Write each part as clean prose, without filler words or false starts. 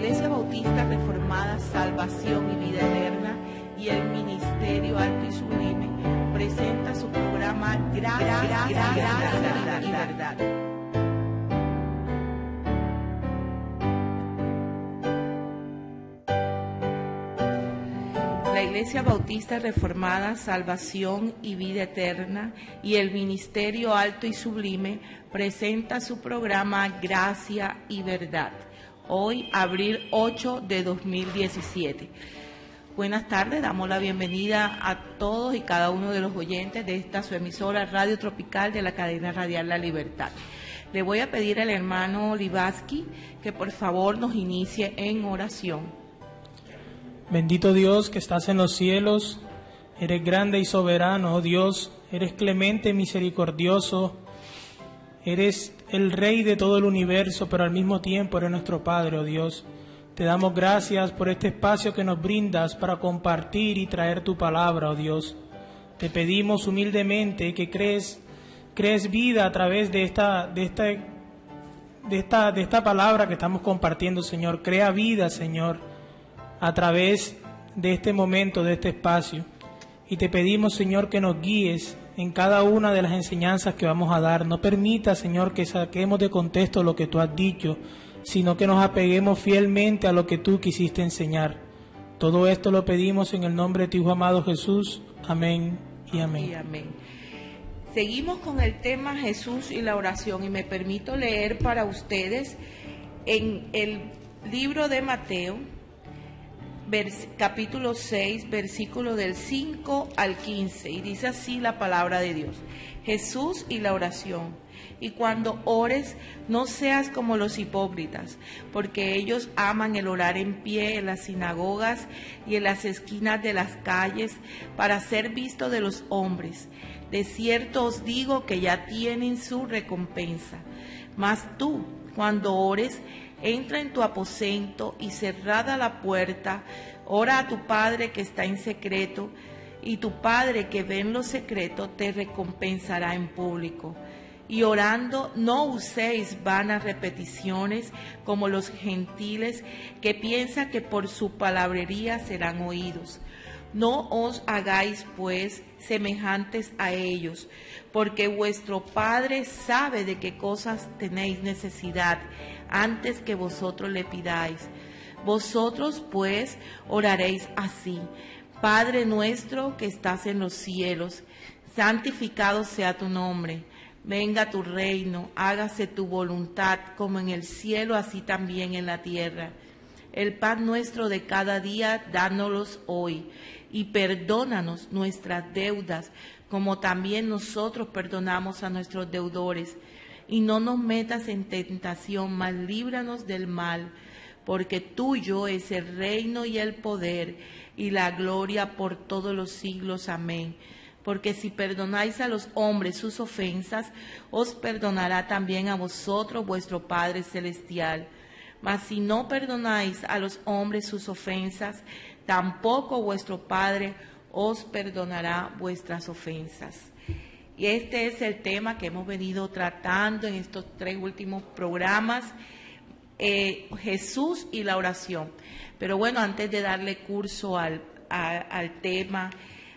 Iglesia Bautista Reformada Salvación y Vida Eterna y el Ministerio Alto y Sublime presenta su programa Gracia y Verdad. La Iglesia Bautista Reformada Salvación y Vida Eterna y el Ministerio Alto y Sublime presenta su programa Gracia y Verdad. Hoy, abril 8 de 2017. Buenas tardes, damos la bienvenida a todos y cada uno de los oyentes de esta su emisora Radio Tropical de la cadena radial La Libertad. Le voy a pedir al hermano Libaski que por favor nos inicie en oración. Bendito Dios que estás en los cielos, eres grande y soberano, oh Dios, eres clemente y misericordioso, eres el Rey de todo el universo, pero al mismo tiempo eres nuestro Padre, oh Dios. Te damos gracias por este espacio que nos brindas para compartir y traer tu palabra, oh Dios. Te pedimos humildemente que crees vida a través de esta palabra que estamos compartiendo, Señor. Crea vida, Señor, a través de este momento, de este espacio. Y te pedimos, Señor, que nos guíes en cada una de las enseñanzas que vamos a dar. No permita, Señor, que saquemos de contexto lo que tú has dicho, sino que nos apeguemos fielmente a lo que tú quisiste enseñar. Todo esto lo pedimos en el nombre de tu Hijo amado Jesús. Amén y amén. Y amén. Seguimos con el tema Jesús y la oración, y me permito leer para ustedes en el libro de Mateo, capítulo 6, versículo del 5 al 15, y dice así la palabra de Dios: Jesús y la oración. Y cuando ores, no seas como los hipócritas, porque ellos aman el orar en pie en las sinagogas y en las esquinas de las calles para ser visto de los hombres. De cierto os digo que ya tienen su recompensa. Mas tú, cuando ores, entra en tu aposento y cerrada la puerta, ora a tu Padre que está en secreto, y tu Padre que ve en lo secreto te recompensará en público. Y orando, no uséis vanas repeticiones como los gentiles que piensan que por su palabrería serán oídos. No os hagáis, pues, semejantes a ellos, porque vuestro Padre sabe de qué cosas tenéis necesidad antes que vosotros le pidáis. Vosotros, pues, oraréis así: Padre nuestro que estás en los cielos, santificado sea tu nombre. Venga tu reino, hágase tu voluntad como en el cielo, así también en la tierra. El pan nuestro de cada día, dánoslos hoy, y perdónanos nuestras deudas, como también nosotros perdonamos a nuestros deudores. Y no nos metas en tentación, mas líbranos del mal, porque tuyo es el reino y el poder y la gloria por todos los siglos. Amén. Porque si perdonáis a los hombres sus ofensas, os perdonará también a vosotros vuestro Padre Celestial. Mas si no perdonáis a los hombres sus ofensas, tampoco vuestro Padre os perdonará vuestras ofensas. Y este es el tema que hemos venido tratando en estos 3 últimos programas, Jesús y la oración. Pero bueno, antes de darle curso al tema,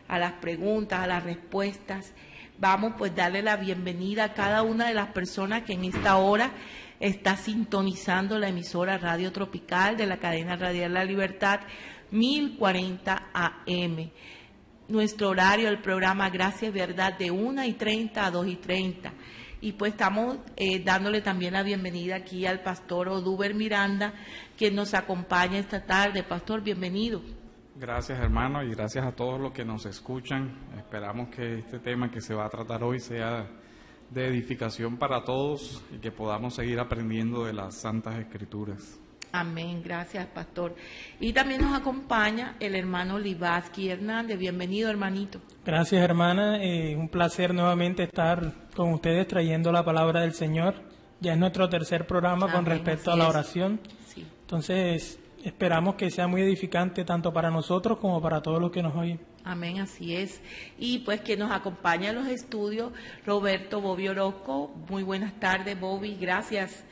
a las preguntas, a las respuestas, vamos pues darle la bienvenida a cada una de las personas que en esta hora está sintonizando la emisora Radio Tropical de la cadena radial La Libertad 1040 AM. Nuestro horario del programa Gracia y Verdad de 1:30 a 2:30. Y pues estamos dándole también la bienvenida aquí al pastor Oduber Miranda, quien nos acompaña esta tarde. Pastor, bienvenido. Gracias, hermano, y gracias a todos los que nos escuchan. Esperamos que este tema que se va a tratar hoy sea de edificación para todos y que podamos seguir aprendiendo de las Santas Escrituras. Amén, gracias, pastor. Y también nos acompaña el hermano Libaski Hernández. Bienvenido, hermanito. Gracias, hermana. Un placer nuevamente estar con ustedes trayendo la palabra del Señor. Ya es nuestro tercer programa. Amén, con respecto a la oración. Sí. Entonces, esperamos que sea muy edificante tanto para nosotros como para todos los que nos oyen. Amén, así es. Y pues que nos acompaña en los estudios Roberto Bobby Orozco. Muy buenas tardes, Bobby. Gracias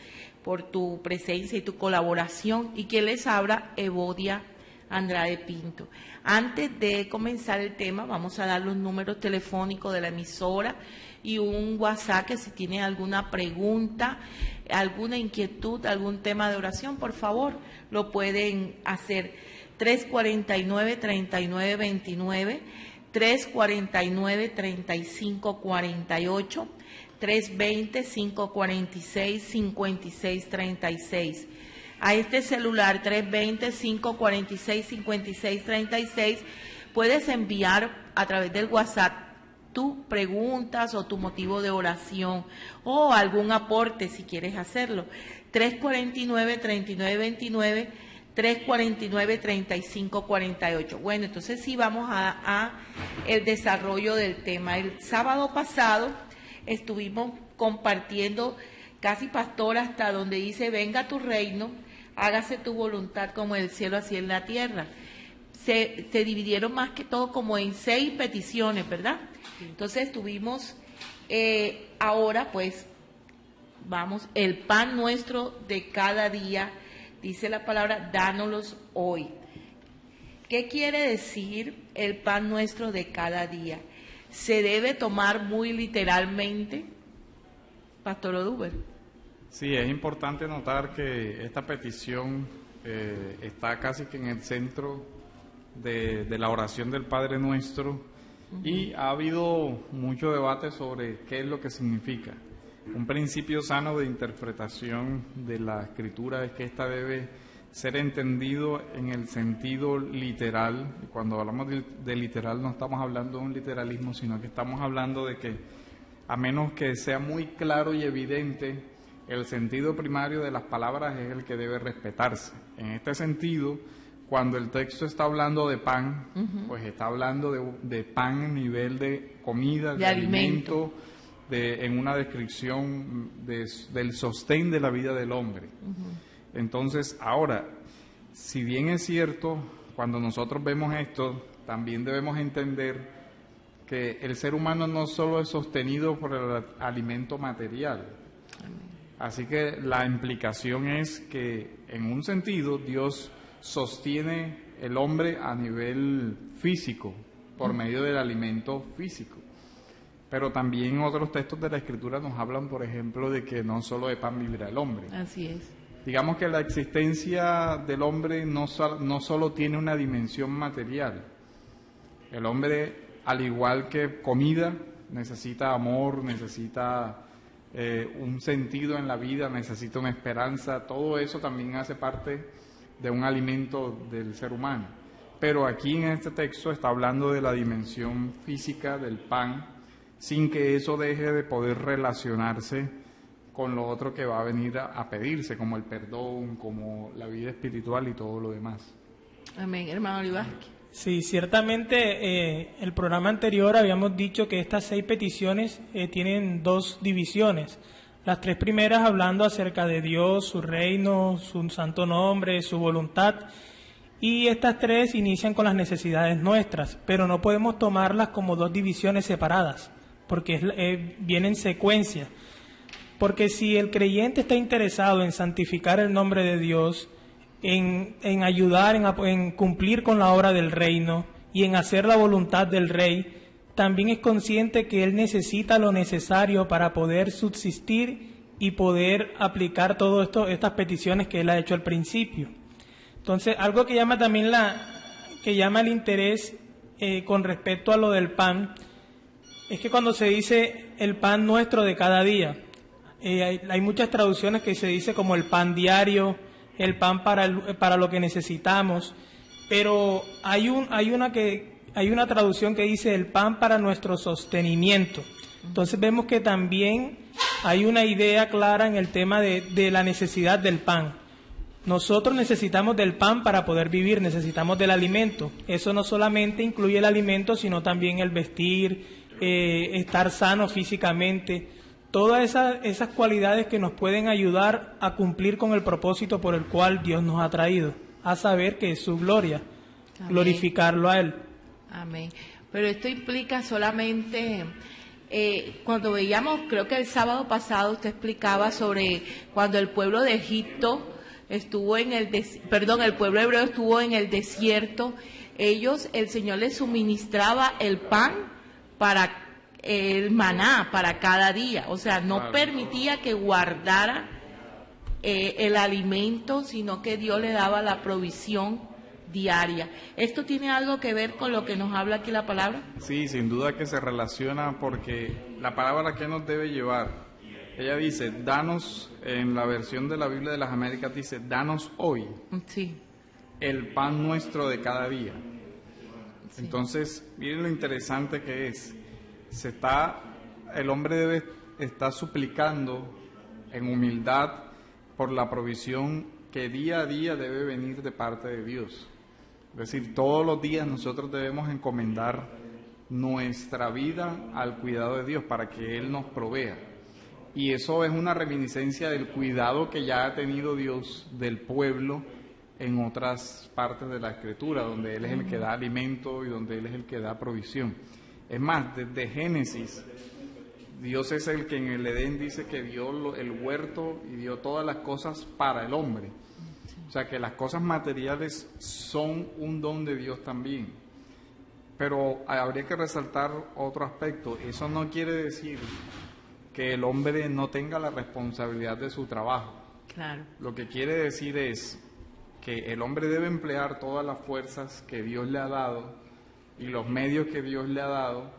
por tu presencia y tu colaboración. Y quien les habla, Evodia Andrade Pinto. Antes de comenzar el tema, vamos a dar los números telefónicos de la emisora y un WhatsApp, que si tienen alguna pregunta, alguna inquietud, algún tema de oración, por favor, lo pueden hacer. 349-3929, 349-3548, 320-546-5636. A este celular 320-546-5636 puedes enviar a través del WhatsApp tus preguntas o tu motivo de oración o algún aporte si quieres hacerlo. 349-3929, 349-3548. Bueno, entonces sí vamos a el desarrollo del tema. El sábado pasado estuvimos compartiendo casi pastor hasta donde dice: venga tu reino, hágase tu voluntad como en el cielo así en la tierra. Se dividieron más que todo como en 6 peticiones, ¿verdad? Entonces estuvimos ahora pues vamos, el pan nuestro de cada día, dice la palabra, dánoslos hoy. ¿Qué quiere decir el pan nuestro de cada día? ¿Se debe tomar muy literalmente, Pastor Oduber? Sí, es importante notar que esta petición está casi que en el centro de la oración del Padre Nuestro, y ha habido mucho debate sobre qué es lo que significa. Un principio sano de interpretación de la Escritura es que esta debe ser entendido en el sentido literal. Y cuando hablamos de literal no estamos hablando de un literalismo, sino que estamos hablando de que, a menos que sea muy claro y evidente, el sentido primario de las palabras es el que debe respetarse. En este sentido, cuando el texto está hablando de pan, pues está hablando de pan en nivel de comida, de alimento, en una descripción del sostén de la vida del hombre. Entonces, ahora, si bien es cierto, cuando nosotros vemos esto, también debemos entender que el ser humano no solo es sostenido por el alimento material. Así que la implicación es que, en un sentido, Dios sostiene el hombre a nivel físico, por medio del alimento físico. Pero también otros textos de la Escritura nos hablan, por ejemplo, de que no solo de pan vivirá el hombre. Así es. Digamos que la existencia del hombre no solo tiene una dimensión material. El hombre, al igual que comida, necesita amor, necesita un sentido en la vida, necesita una esperanza. Todo eso también hace parte de un alimento del ser humano. Pero aquí en este texto está hablando de la dimensión física del pan, sin que eso deje de poder relacionarse con lo otro que va a venir a pedirse, como el perdón, como la vida espiritual y todo lo demás. Amén, hermano Olivar. Sí, ciertamente el programa anterior habíamos dicho que estas 6 peticiones tienen 2 divisiones. Las 3 primeras hablando acerca de Dios, su reino, su santo nombre, su voluntad. Y estas 3 inician con las necesidades nuestras, pero no podemos tomarlas como 2 divisiones separadas, porque viene en secuencia. Porque si el creyente está interesado en santificar el nombre de Dios, en ayudar, en cumplir con la obra del reino y en hacer la voluntad del Rey, también es consciente que él necesita lo necesario para poder subsistir y poder aplicar todas estas peticiones que él ha hecho al principio. Entonces, algo que llama también el interés con respecto a lo del pan, es que cuando se dice el pan nuestro de cada día, hay muchas traducciones que se dice como el pan diario, el pan para lo que necesitamos, pero hay una traducción que dice el pan para nuestro sostenimiento. Entonces vemos que también hay una idea clara en el tema de la necesidad del pan. Nosotros necesitamos del pan para poder vivir, necesitamos del alimento. Eso no solamente incluye el alimento, sino también el vestir, estar sano físicamente. Todas esas cualidades que nos pueden ayudar a cumplir con el propósito por el cual Dios nos ha traído, a saber que es su gloria, glorificarlo a Él. Amén. Pero esto implica solamente Cuando veíamos, creo que el sábado pasado usted explicaba sobre cuando el pueblo de Egipto estuvo en el pueblo hebreo estuvo en el desierto, el Señor les suministraba el pan para el maná para cada día, o sea, no permitía que guardara el alimento, sino que Dios le daba la provisión diaria. ¿Esto tiene algo que ver con lo que nos habla aquí la palabra? Sí, sin duda que se relaciona, porque la palabra que nos debe llevar, ella dice, danos, en la versión de la Biblia de las Américas dice, danos hoy el pan nuestro de cada día. Sí. Entonces, miren lo interesante que es, el hombre está suplicando en humildad por la provisión que día a día debe venir de parte de Dios. Es decir, todos los días nosotros debemos encomendar nuestra vida al cuidado de Dios para que Él nos provea. Y eso es una reminiscencia del cuidado que ya ha tenido Dios del pueblo en otras partes de la Escritura, donde Él es el que da alimento y donde Él es el que da provisión. Es más, desde Génesis, Dios es el que en el Edén dice que dio el huerto y dio todas las cosas para el hombre. O sea que las cosas materiales son un don de Dios también. Pero habría que resaltar otro aspecto. Eso no quiere decir que el hombre no tenga la responsabilidad de su trabajo. Claro. Lo que quiere decir es que el hombre debe emplear todas las fuerzas que Dios le ha dado y los medios que Dios le ha dado,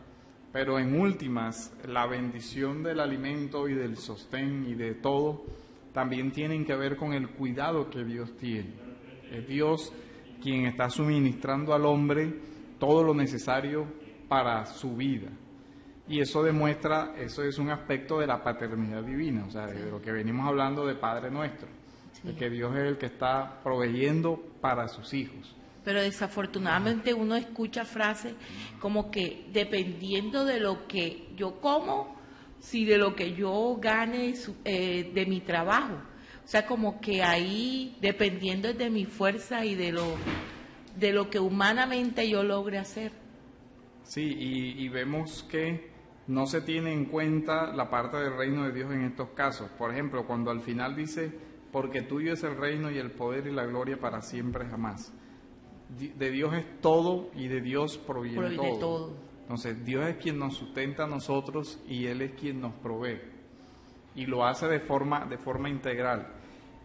pero en últimas, la bendición del alimento y del sostén y de todo también tienen que ver con el cuidado que Dios tiene. Es Dios quien está suministrando al hombre todo lo necesario para su vida. Y eso demuestra, eso es un aspecto de la paternidad divina, o sea, de lo que venimos hablando de Padre Nuestro, de que Dios es el que está proveyendo para sus hijos. Pero desafortunadamente uno escucha frases como que dependiendo de lo que yo como, si de lo que yo gane de mi trabajo. O sea, como que ahí, dependiendo de mi fuerza y de lo que humanamente yo logre hacer. Sí, y vemos que no se tiene en cuenta la parte del reino de Dios en estos casos. Por ejemplo, cuando al final dice, porque tuyo es el reino y el poder y la gloria para siempre jamás. De Dios es todo y de Dios proviene todo. Entonces, Dios es quien nos sustenta a nosotros y Él es quien nos provee. Y lo hace de forma integral.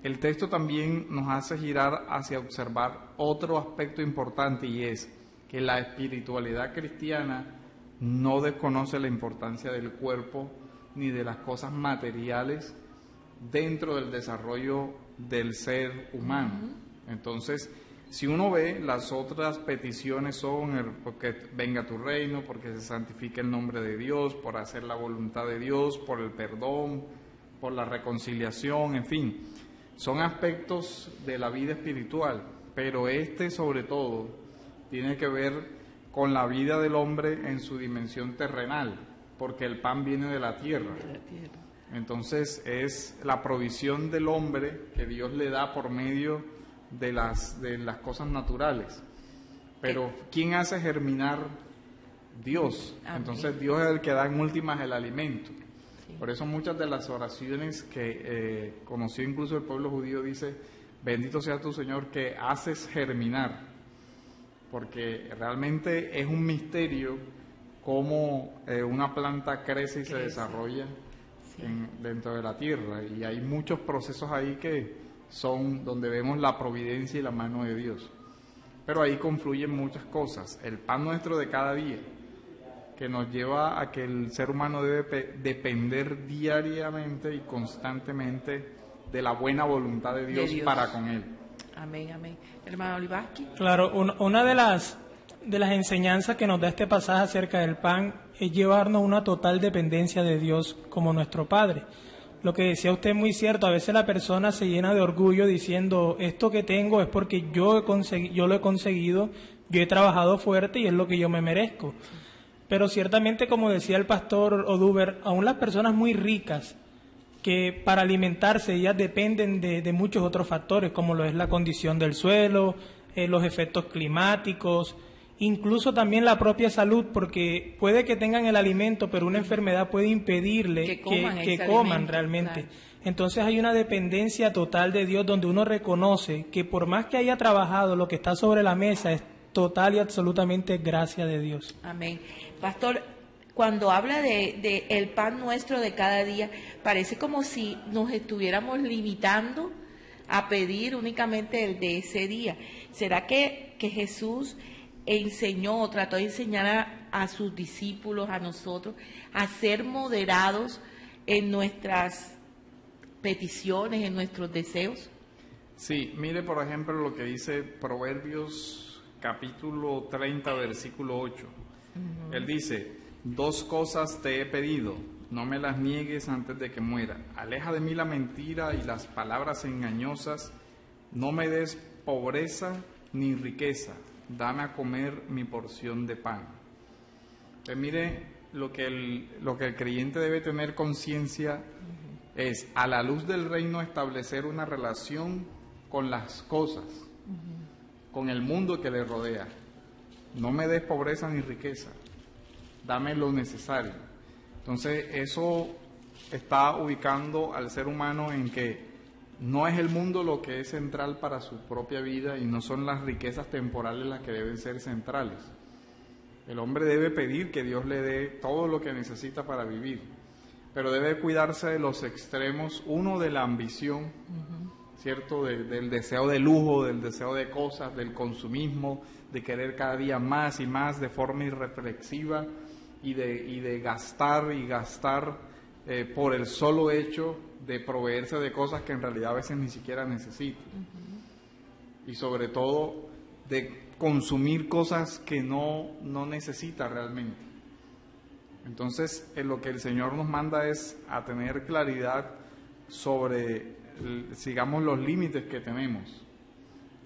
El texto también nos hace girar hacia observar otro aspecto importante, y es que la espiritualidad cristiana no desconoce la importancia del cuerpo ni de las cosas materiales dentro del desarrollo del ser humano. Entonces, si uno ve, las otras peticiones son porque venga tu reino, porque se santifique el nombre de Dios, por hacer la voluntad de Dios, por el perdón, por la reconciliación, en fin, son aspectos de la vida espiritual, pero sobre todo tiene que ver con la vida del hombre en su dimensión terrenal, porque el pan viene de la tierra. Entonces es la provisión del hombre que Dios le da por medio de las cosas naturales. Pero ¿quién hace germinar? Dios. Entonces Dios es el que da en últimas el alimento. Por eso muchas de las oraciones que conoció incluso el pueblo judío dice, bendito sea tu Señor que haces germinar, porque realmente es un misterio cómo una planta crece y se desarrolla dentro de la tierra, y hay muchos procesos ahí que son donde vemos la providencia y la mano de Dios. Pero ahí confluyen muchas cosas. El pan nuestro de cada día, que nos lleva a que el ser humano debe depender diariamente y constantemente de la buena voluntad de Dios para con él. Amén, amén. Hermano Olivaski. Claro, una de las enseñanzas que nos da este pasaje acerca del pan es llevarnos a una total dependencia de Dios como nuestro Padre. Lo que decía usted es muy cierto, a veces la persona se llena de orgullo diciendo, esto que tengo es porque yo lo he conseguido, yo he trabajado fuerte y es lo que yo me merezco. Pero ciertamente, como decía el pastor Oduber, aún las personas muy ricas, que para alimentarse ellas dependen de muchos otros factores, como lo es la condición del suelo, los efectos climáticos, incluso también la propia salud, porque puede que tengan el alimento, pero una enfermedad puede impedirle Que coman que ese coman alimento, realmente. claro. Entonces hay una dependencia total de Dios, donde uno reconoce que por más que haya trabajado, lo que está sobre la mesa es total y absolutamente gracia de Dios. Amén. Pastor, cuando habla de el pan nuestro de cada día, parece como si nos estuviéramos limitando a pedir únicamente el de ese día. ¿Será que Jesús enseñó o trató de enseñar a sus discípulos, a nosotros, a ser moderados en nuestras peticiones, en nuestros deseos? Sí, mire por ejemplo lo que dice Proverbios capítulo 30, versículo 8. Él dice: 2 cosas te he pedido, no me las niegues antes de que muera. Aleja de mí la mentira y las palabras engañosas, no me des pobreza ni riqueza, dame a comer mi porción de pan. Pues mire, lo que el creyente debe tener conciencia es, a la luz del reino, establecer una relación con las cosas, con el mundo que le rodea. No me des pobreza ni riqueza, dame lo necesario. Entonces eso está ubicando al ser humano en que no es el mundo lo que es central para su propia vida y no son las riquezas temporales las que deben ser centrales. El hombre debe pedir que Dios le dé todo lo que necesita para vivir, pero debe cuidarse de los extremos, uno de la ambición, ¿cierto? Del deseo de lujo, del deseo de cosas, del consumismo, de querer cada día más y más de forma irreflexiva y de gastar y gastar por el solo hecho de proveerse de cosas que en realidad a veces ni siquiera necesita. Y sobre todo de consumir cosas que no necesita realmente. Entonces, lo que el Señor nos manda es a tener claridad sobre, sigamos, los límites que tenemos.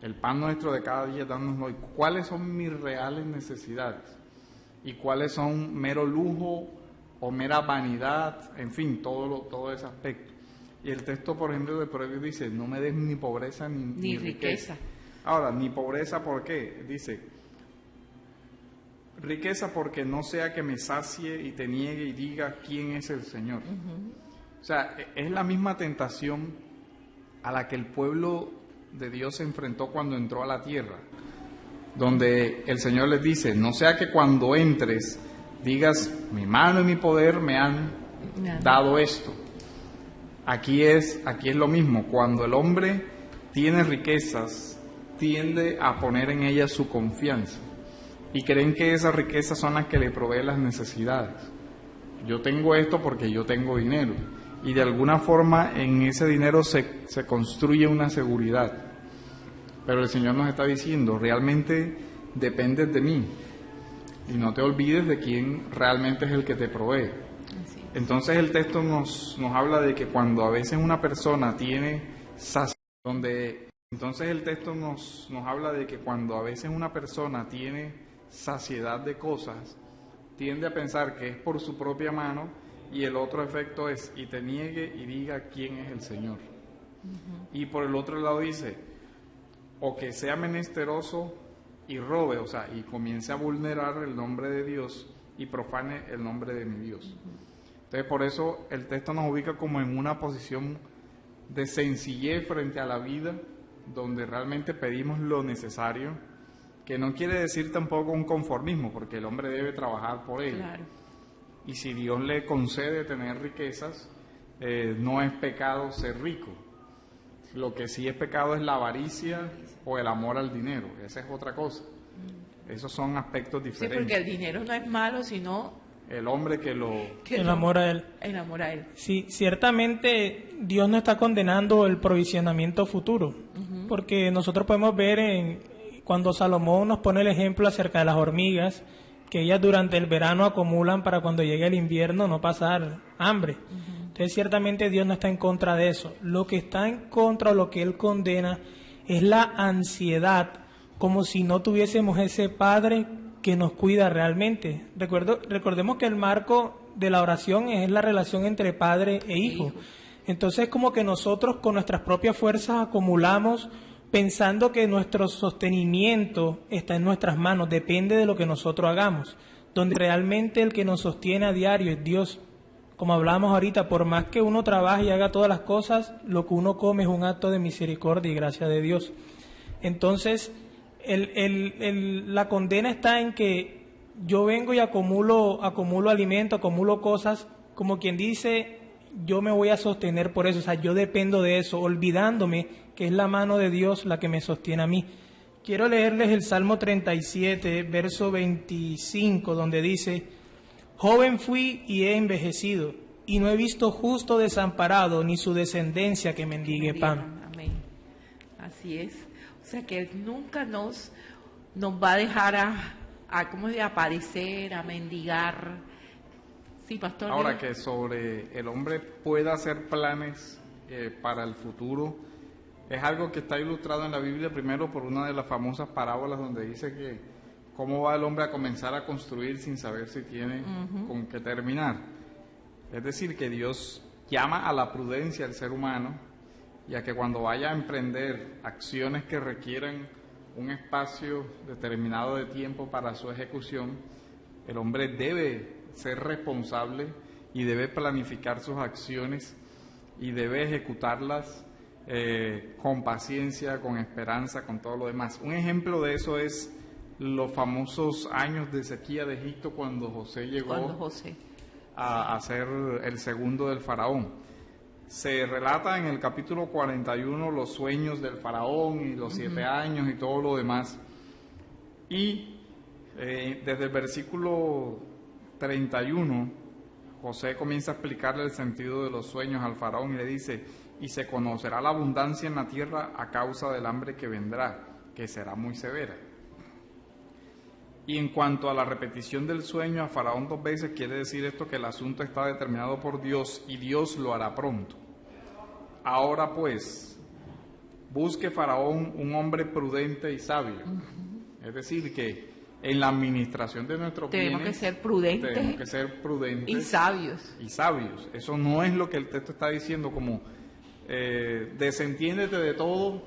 El pan nuestro de cada día, dánoslo. ¿Cuáles son mis reales necesidades? ¿Y cuáles son mero lujo o mera vanidad? En fin, todo ese aspecto. Y el texto, por ejemplo, de Proverbios dice: no me des ni pobreza ni riqueza. Ahora, ni pobreza, ¿por qué? Dice: riqueza porque no sea que me sacie y te niegue y diga quién es el Señor. O sea, es la misma tentación a la que el pueblo de Dios se enfrentó cuando entró a la tierra, donde el Señor les dice: no sea que cuando entres digas, mi mano y mi poder me han dado esto. Aquí es lo mismo. Cuando el hombre tiene riquezas, tiende a poner en ellas su confianza y creen que esas riquezas son las que le proveen las necesidades. Yo tengo esto porque yo tengo dinero, y de alguna forma en ese dinero se construye una seguridad. Pero el Señor nos está diciendo: realmente dependes de mí y no te olvides de quién realmente es el que te provee. Entonces el texto nos habla de que cuando a veces una persona tiene saciedad de cosas, tiende a pensar que es por su propia mano, y el otro efecto es: y te niegue y diga quién es el Señor. Y por el otro lado dice: o que sea menesteroso y robe, o sea, y comience a vulnerar el nombre de Dios y profane el nombre de mi Dios. Entonces, por eso el texto nos ubica como en una posición de sencillez frente a la vida, donde realmente pedimos lo necesario, que no quiere decir tampoco un conformismo, porque el hombre debe trabajar por ello. Claro. Y si Dios le concede tener riquezas, no es pecado ser rico. Lo que sí es pecado es la avaricia o el amor al dinero. Esa es otra cosa. Esos son aspectos diferentes. Sí, porque el dinero no es malo, sino el hombre que lo enamora a él. Enamora a él. Sí, ciertamente Dios no está condenando el provisionamiento futuro, porque nosotros podemos ver cuando Salomón nos pone el ejemplo acerca de las hormigas, que ellas durante el verano acumulan para cuando llegue el invierno no pasar hambre. Entonces ciertamente Dios no está en contra de eso. Lo que está en contra o lo que Él condena es la ansiedad, como si no tuviésemos ese Padre que nos cuida realmente. Recordemos que el marco de la oración es la relación entre padre e hijo. Entonces como que nosotros con nuestras propias fuerzas acumulamos pensando que nuestro sostenimiento está en nuestras manos, depende de lo que nosotros hagamos, donde realmente el que nos sostiene a diario es Dios. Como hablamos ahorita, por más que uno trabaje y haga todas las cosas, lo que uno come es un acto de misericordia y gracia de Dios. Entonces, la condena está en que yo vengo y acumulo alimento, acumulo cosas, como quien dice, yo me voy a sostener por eso, o sea, yo dependo de eso, olvidándome que es la mano de Dios la que me sostiene a mí. Quiero leerles el Salmo 37, verso 25, donde dice: joven fui y he envejecido, y no he visto justo desamparado, ni su descendencia que mendigue pan. Amén. Así es. O sea que Él nunca nos va a dejar ¿cómo se aparecer, a mendigar? Sí, pastor. Ahora que sobre el hombre pueda hacer planes para el futuro, es algo que está ilustrado en la Biblia primero por una de las famosas parábolas donde dice que cómo va el hombre a comenzar a construir sin saber si tiene con qué terminar. Es decir, que Dios llama a la prudencia al ser humano y a que cuando vaya a emprender acciones que requieran un espacio determinado de tiempo para su ejecución, el hombre debe ser responsable y debe planificar sus acciones y debe ejecutarlas con paciencia, con esperanza, con todo lo demás. Un ejemplo de eso es los famosos años de sequía de Egipto cuando José llegó a ser el segundo del faraón. Se relata en el capítulo 41 los sueños del faraón y los 7 años y todo lo demás. Y desde el versículo 31, José comienza a explicarle el sentido de los sueños al faraón y le dice: y se conocerá la abundancia en la tierra a causa del hambre que vendrá, que será muy severa. Y en cuanto a la repetición del sueño a Faraón 2 veces, quiere decir esto que el asunto está determinado por Dios y Dios lo hará pronto. Ahora pues, busque Faraón un hombre prudente y sabio. Es decir, que en la administración de nuestros bienes tenemos que ser prudentes y sabios. Eso no es lo que el texto está diciendo, como desentiéndete de todo,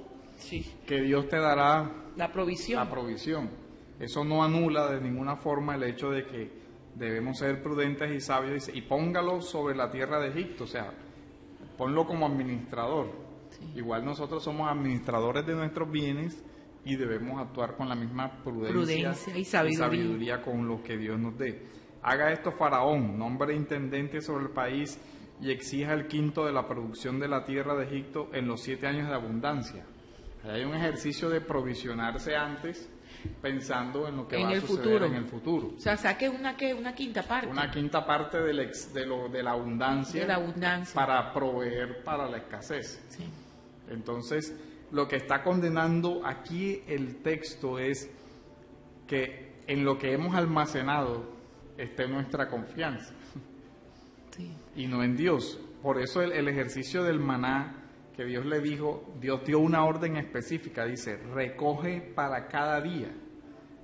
que Dios te dará la provisión. Eso no anula de ninguna forma el hecho de que debemos ser prudentes y sabios, y póngalo sobre la tierra de Egipto, o sea, ponlo como administrador. Igual nosotros somos administradores de nuestros bienes y debemos actuar con la misma prudencia y sabiduría con lo que Dios nos dé. Haga esto Faraón, nombre intendente sobre el país, y exija el quinto de la producción de la tierra de Egipto en los 7 años de abundancia. Hay un ejercicio de provisionarse antes, pensando en lo que va a suceder en el futuro. O sea, saque una quinta parte. Una quinta parte de la abundancia para proveer para la escasez. Sí. Entonces, lo que está condenando aquí el texto es que en lo que hemos almacenado esté nuestra confianza. Sí. Y no en Dios. Por eso el ejercicio del maná que Dios le dijo, Dios dio una orden específica, dice, recoge para cada día.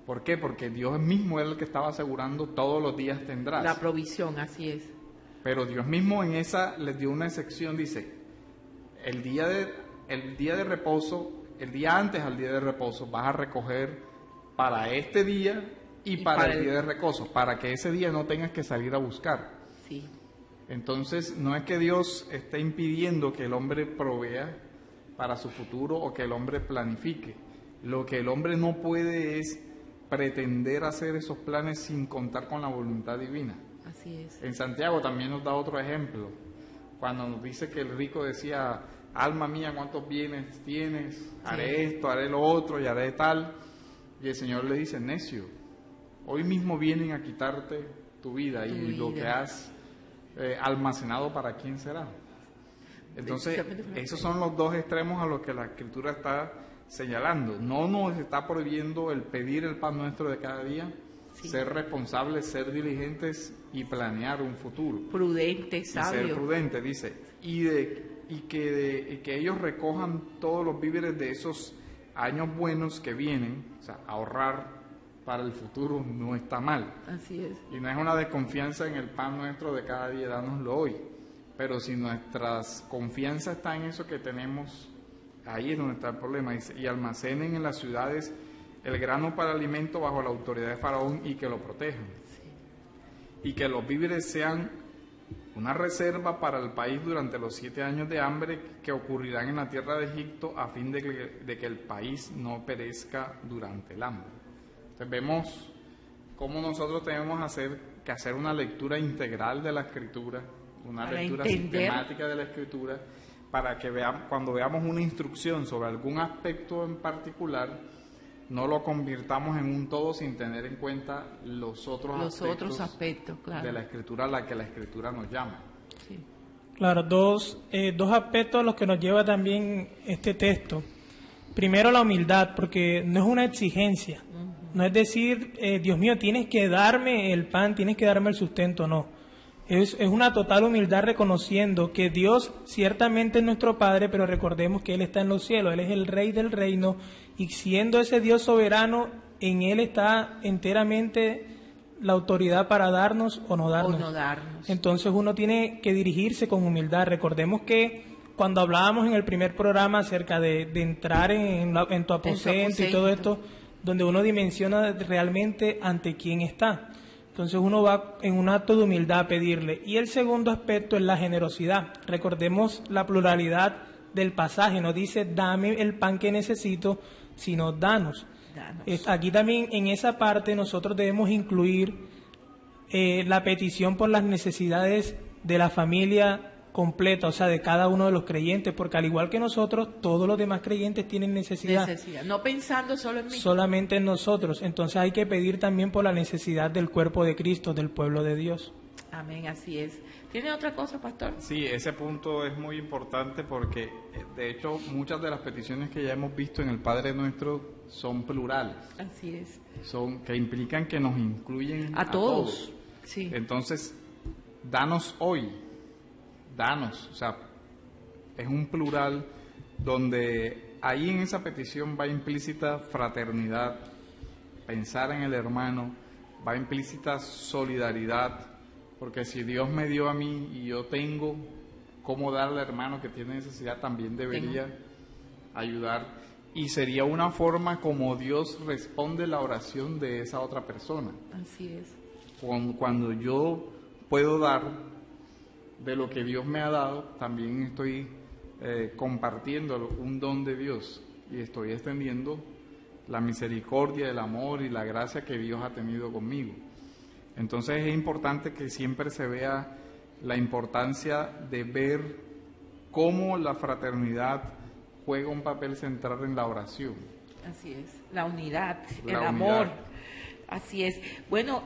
¿Por qué? Porque Dios mismo es el que estaba asegurando todos los días tendrás. La provisión, así es. Pero Dios mismo en esa les dio una excepción, dice, el día de reposo, el día antes al día de reposo, vas a recoger para este día y para el día de reposo, para que ese día no tengas que salir a buscar. Sí. Entonces, no es que Dios esté impidiendo que el hombre provea para su futuro o que el hombre planifique. Lo que el hombre no puede es pretender hacer esos planes sin contar con la voluntad divina. Así es. En Santiago también nos da otro ejemplo, cuando nos dice que el rico decía, alma mía, ¿cuántos bienes tienes? Haré esto, haré lo otro y haré tal. Y el Señor le dice, necio, hoy mismo vienen a quitarte tu vida y lo que has almacenado, ¿para quién será? Entonces, esos son los dos extremos a los que la Escritura está señalando. No nos está prohibiendo el pedir el pan nuestro de cada día, ser responsables, ser diligentes y planear un futuro. Prudente, sabio. Ser prudente, dice, y que ellos recojan todos los víveres de esos años buenos que vienen, o sea, ahorrar para el futuro no está mal. Así es. Y no es una desconfianza en el pan nuestro de cada día, dánoslo hoy. Pero si nuestra confianza está en eso que tenemos ahí es donde está el problema. Dice, y almacenen en las ciudades el grano para alimento bajo la autoridad de Faraón y que lo protejan. Y que los víveres sean una reserva para el país durante los 7 años de hambre que ocurrirán en la tierra de Egipto, a fin de que el país no perezca durante el hambre. Entonces vemos cómo nosotros tenemos que hacer una lectura integral de la Escritura, una lectura sistemática de la Escritura, para que cuando veamos una instrucción sobre algún aspecto en particular, no lo convirtamos en un todo sin tener en cuenta los otros aspectos claro, de la Escritura a la que la Escritura nos llama. Sí. Claro, dos aspectos a los que nos lleva también este texto. Primero, la humildad, porque no es una exigencia. No es decir, Dios mío, tienes que darme el pan, tienes que darme el sustento, no. Es una total humildad reconociendo que Dios ciertamente es nuestro Padre, pero recordemos que Él está en los cielos, Él es el Rey del reino, y siendo ese Dios soberano, en Él está enteramente la autoridad para darnos o no darnos. Entonces uno tiene que dirigirse con humildad. Recordemos que cuando hablábamos en el primer programa acerca de entrar en tu aposento y todo esto, donde uno dimensiona realmente ante quién está. Entonces uno va en un acto de humildad a pedirle. Y el segundo aspecto es la generosidad. Recordemos la pluralidad del pasaje. No dice, dame el pan que necesito, sino danos. Aquí también en esa parte nosotros debemos incluir la petición por las necesidades de la familia completa, o sea, de cada uno de los creyentes, porque al igual que nosotros, todos los demás creyentes tienen necesidad. No pensando solo en mí. Solamente en nosotros. Entonces hay que pedir también por la necesidad del cuerpo de Cristo, del pueblo de Dios. Amén, así es. ¿Tiene otra cosa, pastor? Sí, ese punto es muy importante porque, de hecho, muchas de las peticiones que ya hemos visto en el Padre Nuestro son plurales. Así es. Son que implican que nos incluyen a todos. Sí. Entonces, danos hoy. Danos, o sea, es un plural donde ahí en esa petición va implícita fraternidad, pensar en el hermano, va implícita solidaridad, porque si Dios me dio a mí y yo tengo cómo darle al hermano que tiene necesidad, también debería ayudar, y sería una forma como Dios responde la oración de esa otra persona. Así es. Cuando yo puedo dar de lo que Dios me ha dado, también estoy compartiendo un don de Dios y estoy extendiendo la misericordia, el amor y la gracia que Dios ha tenido conmigo. Entonces es importante que siempre se vea la importancia de ver cómo la fraternidad juega un papel central en la oración. Así es, la unidad, el amor. Así es. Bueno,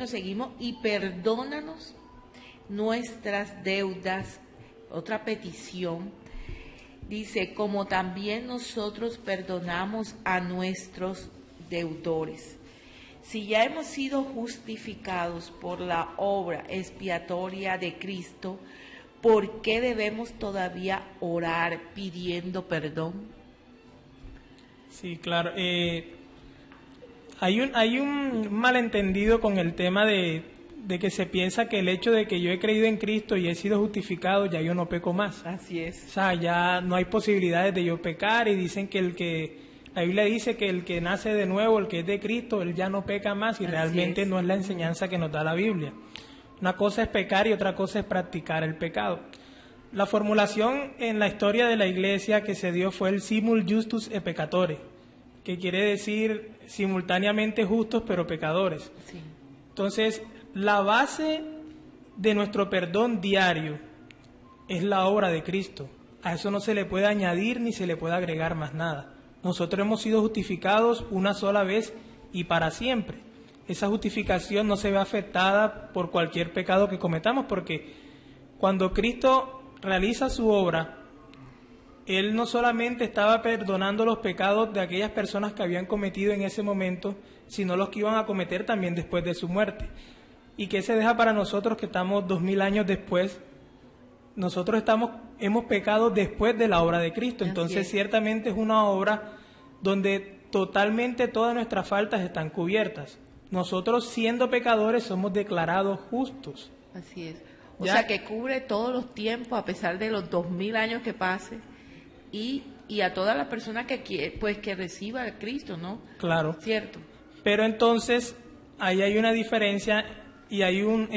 seguimos. Y perdónanos nuestras deudas. Otra petición dice, como también nosotros perdonamos a nuestros deudores. Si ya hemos sido justificados por la obra expiatoria de Cristo, ¿por qué debemos todavía orar pidiendo perdón? Sí, claro. Hay un malentendido con el tema de que se piensa que el hecho de que yo he creído en Cristo y he sido justificado, ya yo no peco más. Así es. O sea, ya no hay posibilidades de yo pecar, y dicen que la Biblia dice que el que nace de nuevo, el que es de Cristo, él ya no peca más, y así realmente no es la enseñanza que nos da la Biblia. Una cosa es pecar y otra cosa es practicar el pecado. La formulación en la historia de la Iglesia que se dio fue el simul justus et peccatore, que quiere decir simultáneamente justos pero pecadores. Sí. Entonces, la base de nuestro perdón diario es la obra de Cristo. A eso no se le puede añadir ni se le puede agregar más nada. Nosotros hemos sido justificados una sola vez y para siempre. Esa justificación no se ve afectada por cualquier pecado que cometamos, porque cuando Cristo realiza su obra, Él no solamente estaba perdonando los pecados de aquellas personas que habían cometido en ese momento, sino los que iban a cometer también después de su muerte. ¿Y qué se deja para nosotros que estamos 2000 años después? Nosotros hemos pecado después de la obra de Cristo. Entonces ciertamente es una obra donde totalmente todas nuestras faltas están cubiertas. Nosotros, siendo pecadores, somos declarados justos. Así es. O sea, que cubre todos los tiempos, a pesar de los 2000 años que pase, y y a toda la persona que quiere, pues que reciba a Cristo, ¿no? Claro. Cierto. Pero entonces, ahí hay una diferencia y hay un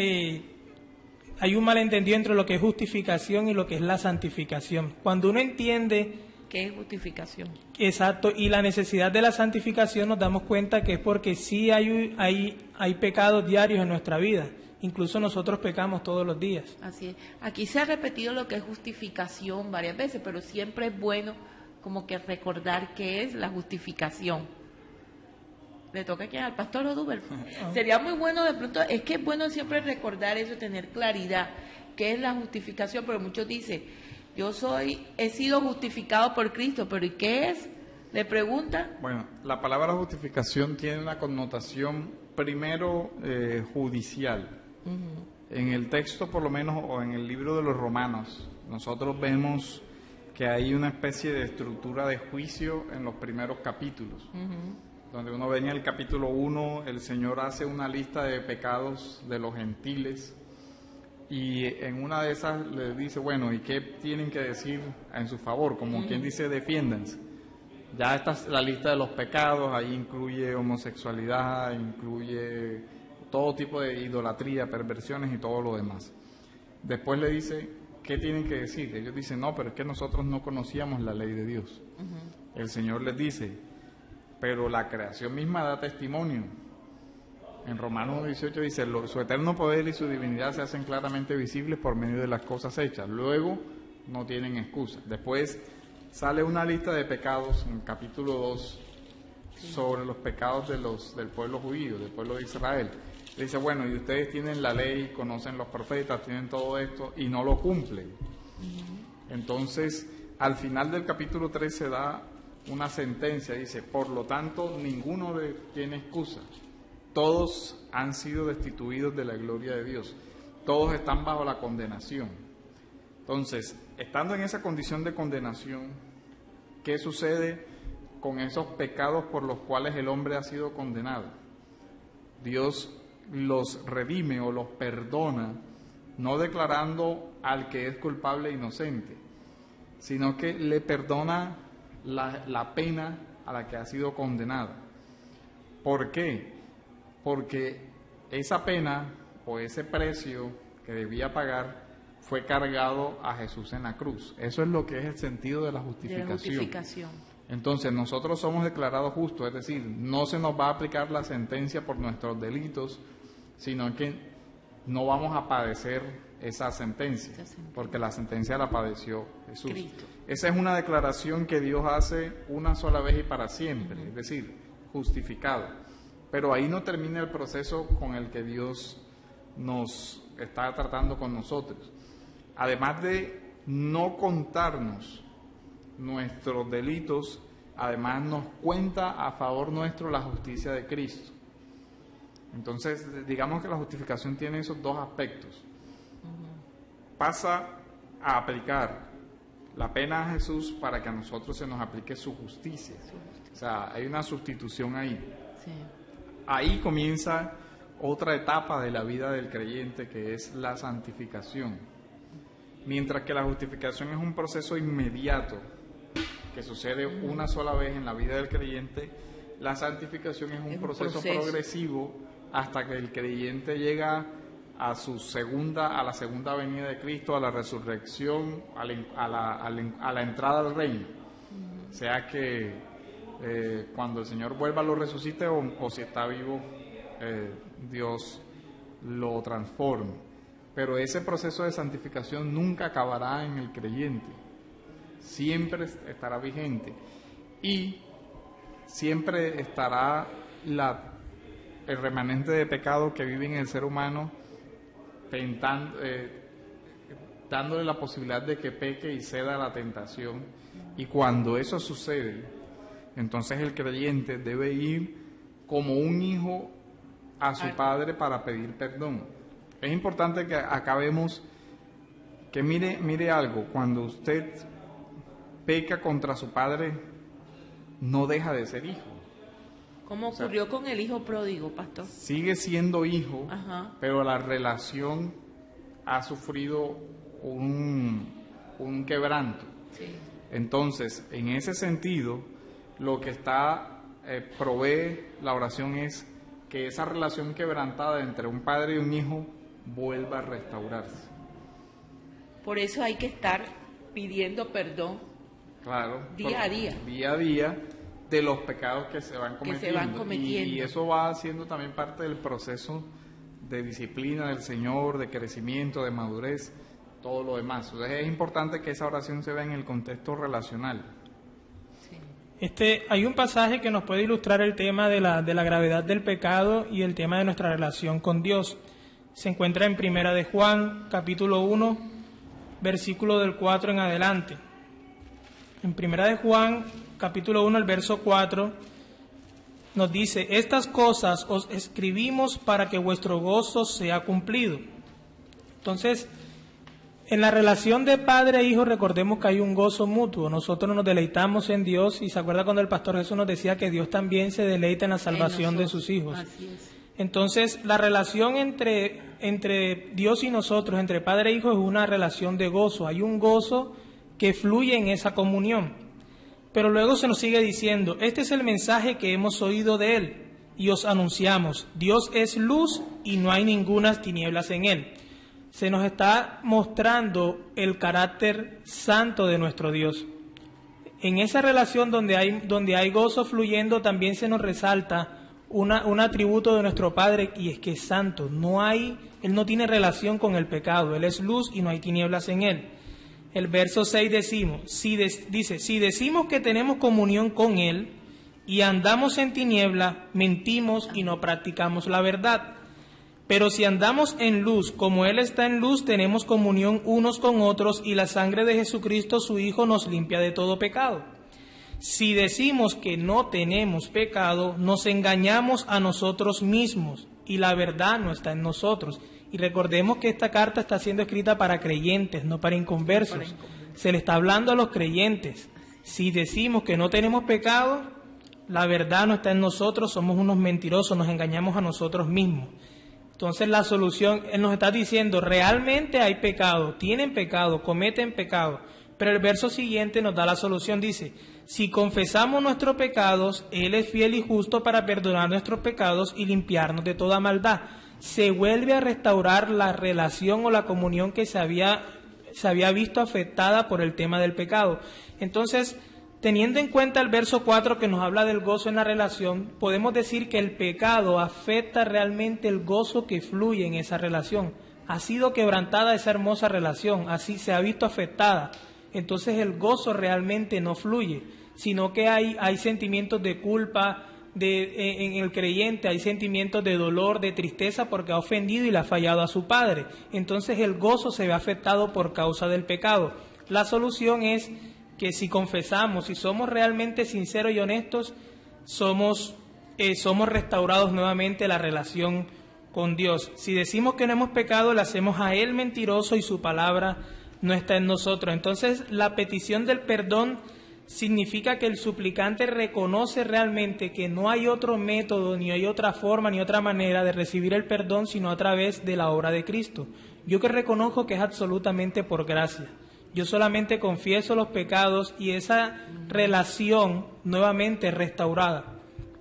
malentendido entre lo que es justificación y lo que es la santificación. Cuando uno entiende... ¿Qué es justificación? Exacto, y la necesidad de la santificación nos damos cuenta que es porque sí hay pecados diarios en nuestra vida. Incluso nosotros pecamos todos los días. Así es. Aquí se ha repetido lo que es justificación varias veces, pero siempre es bueno como que recordar qué es la justificación. Le toca aquí al pastor Oduber. Sería muy bueno de pronto, es que es bueno siempre recordar eso, tener claridad, qué es la justificación, pero muchos dicen, he sido justificado por Cristo, pero ¿y qué es? Le pregunta. Bueno, la palabra justificación tiene una connotación primero judicial. En el texto, por lo menos, o en el libro de los Romanos, nosotros vemos que hay una especie de estructura de juicio en los primeros capítulos, donde uno ve en el capítulo 1, el Señor hace una lista de pecados de los gentiles, y en una de esas le dice, bueno, ¿y qué tienen que decir en su favor? Como quien dice, defiéndanse. Ya esta es la lista de los pecados, ahí incluye homosexualidad, incluye todo tipo de idolatría, perversiones y todo lo demás. Después le dice, ¿qué tienen que decir? Ellos dicen, no, pero es que nosotros no conocíamos la ley de Dios. El Señor les dice, pero la creación misma da testimonio. En Romanos 18 dice, su eterno poder y su divinidad se hacen claramente visibles por medio de las cosas hechas. Luego no tienen excusa. Después sale una lista de pecados en capítulo 2 sobre los pecados del pueblo judío, del pueblo de Israel. Dice, bueno, y ustedes tienen la ley, conocen los profetas, tienen todo esto y no lo cumplen. Entonces, al final del capítulo 3 se da una sentencia, dice, por lo tanto, ninguno tiene excusa. Todos han sido destituidos de la gloria de Dios. Todos están bajo la condenación. Entonces, estando en esa condición de condenación, ¿qué sucede con esos pecados por los cuales el hombre ha sido condenado? Dios los redime o los perdona, no declarando al que es culpable e inocente, sino que le perdona la pena a la que ha sido condenado. ¿Por qué? Porque esa pena o ese precio que debía pagar fue cargado a Jesús en la cruz. Eso es lo que es el sentido de la justificación. Entonces nosotros somos declarados justos, es decir, no se nos va a aplicar la sentencia por nuestros delitos, sino que no vamos a padecer esa sentencia, porque la sentencia la padeció Jesús. Cristo. Esa es una declaración que Dios hace una sola vez y para siempre, es decir, justificado. Pero ahí no termina el proceso con el que Dios nos está tratando con nosotros. Además de no contarnos nuestros delitos, además nos cuenta a favor nuestro la justicia de Cristo. Entonces, digamos que la justificación tiene esos dos aspectos. Pasa a aplicar la pena a Jesús para que a nosotros se nos aplique su justicia. O sea, hay una sustitución ahí. Sí. Ahí comienza otra etapa de la vida del creyente, que es la santificación. Mientras que la justificación es un proceso inmediato, que sucede una sola vez en la vida del creyente, la santificación es un proceso progresivo hasta que el creyente llega a la segunda venida de Cristo, a la resurrección, a la entrada al reino. Sea que cuando el Señor vuelva lo resucite o si está vivo, Dios lo transforme. Pero ese proceso de santificación nunca acabará en el creyente, siempre estará vigente y siempre estará el remanente de pecado que vive en el ser humano dándole la posibilidad de que peque y ceda a la tentación. Y cuando eso sucede, entonces el creyente debe ir como un hijo a su padre para pedir perdón. Es importante que acá vemos que mire algo, cuando usted peca contra su padre, no deja de ser hijo. ¿Cómo ocurrió con el hijo pródigo, pastor? Sigue siendo hijo, Ajá. pero la relación ha sufrido un quebranto. Sí. Entonces, en ese sentido, lo que provee la oración es que esa relación quebrantada entre un padre y un hijo vuelva a restaurarse. Por eso hay que estar pidiendo perdón, claro, día a día, de los pecados que se van cometiendo. Y eso va siendo también parte del proceso de disciplina del Señor, de crecimiento, de madurez, todo lo demás. Entonces es importante que esa oración se vea en el contexto relacional. Hay un pasaje que nos puede ilustrar el tema de la gravedad del pecado y el tema de nuestra relación con Dios. Se encuentra en Primera de Juan, capítulo 1, versículo del 4 en adelante. En Primera de Juan, capítulo 1, el verso 4, nos dice: estas cosas os escribimos para que vuestro gozo sea cumplido. Entonces, en la relación de padre e hijo, recordemos que hay un gozo mutuo. Nosotros nos deleitamos en Dios, y se acuerda cuando el pastor Jesús nos decía que Dios también se deleita en la salvación de sus hijos. Así es. Entonces, la relación entre Dios y nosotros, entre padre e hijo, es una relación de gozo. Hay un gozo que fluye en esa comunión. Pero luego se nos sigue diciendo: este es el mensaje que hemos oído de Él y os anunciamos. Dios es luz y no hay ningunas tinieblas en Él. Se nos está mostrando el carácter santo de nuestro Dios. En esa relación donde hay gozo fluyendo, también se nos resalta un atributo de nuestro Padre, y es que es santo. Él no tiene relación con el pecado. Él es luz y no hay tinieblas en Él. El verso 6 dice: si decimos que tenemos comunión con Él y andamos en tiniebla, mentimos y no practicamos la verdad. Pero si andamos en luz, como Él está en luz, tenemos comunión unos con otros, y la sangre de Jesucristo, su Hijo, nos limpia de todo pecado. Si decimos que no tenemos pecado, nos engañamos a nosotros mismos, y la verdad no está en nosotros. Y recordemos que esta carta está siendo escrita para creyentes, no para inconversos. Se le está hablando a los creyentes. Si decimos que no tenemos pecado, la verdad no está en nosotros, somos unos mentirosos, nos engañamos a nosotros mismos. Entonces la solución, Él nos está diciendo: realmente hay pecado, tienen pecado, cometen pecado. Pero el verso siguiente nos da la solución, dice: si confesamos nuestros pecados, Él es fiel y justo para perdonar nuestros pecados y limpiarnos de toda maldad. Se vuelve a restaurar la relación o la comunión que se había visto afectada por el tema del pecado. Entonces, teniendo en cuenta el verso 4 que nos habla del gozo en la relación, podemos decir que el pecado afecta realmente el gozo que fluye en esa relación. Ha sido quebrantada esa hermosa relación, así se ha visto afectada. Entonces el gozo realmente no fluye, sino que hay sentimientos de culpa en el creyente, hay sentimientos de dolor, de tristeza, porque ha ofendido y le ha fallado a su padre. Entonces el gozo se ve afectado por causa del pecado. La solución es que si confesamos, si somos realmente sinceros y honestos, somos restaurados nuevamente la relación con Dios. Si decimos que no hemos pecado, le hacemos a Él mentiroso y su palabra no está en nosotros. Entonces, la petición del perdón significa que el suplicante reconoce realmente que no hay otro método, ni hay otra forma, ni otra manera de recibir el perdón, sino a través de la obra de Cristo. Yo que reconozco que es absolutamente por gracia. Yo solamente confieso los pecados y esa relación nuevamente es restaurada.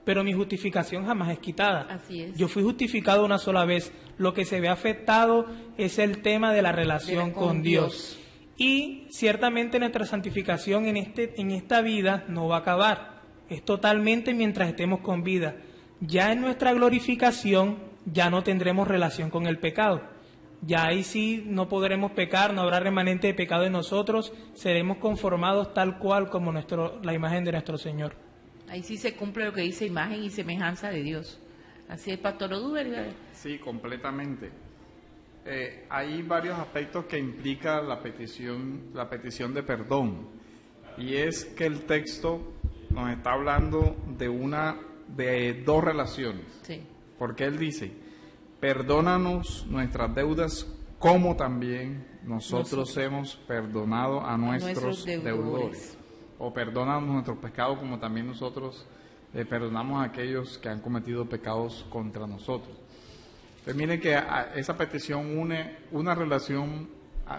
Pero mi justificación jamás es quitada. Así es. Yo fui justificado una sola vez. Lo que se ve afectado es el tema de la relación con Dios. Y ciertamente nuestra santificación en esta vida no va a acabar. Es totalmente mientras estemos con vida. Ya en nuestra glorificación ya no tendremos relación con el pecado. Ya ahí sí no podremos pecar, no habrá remanente de pecado en nosotros. Seremos conformados tal cual como la imagen de nuestro Señor. Ahí sí se cumple lo que dice imagen y semejanza de Dios. Así es, Pastor Oduber. Sí, completamente. Hay varios aspectos que implica la petición de perdón. Y es que el texto nos está hablando de dos relaciones. Sí. Porque él dice: perdónanos nuestras deudas como también nosotros hemos perdonado a nuestros deudores. O perdónanos nuestros pecados como también nosotros perdonamos a aquellos que han cometido pecados contra nosotros. Entonces miren que esa petición une una relación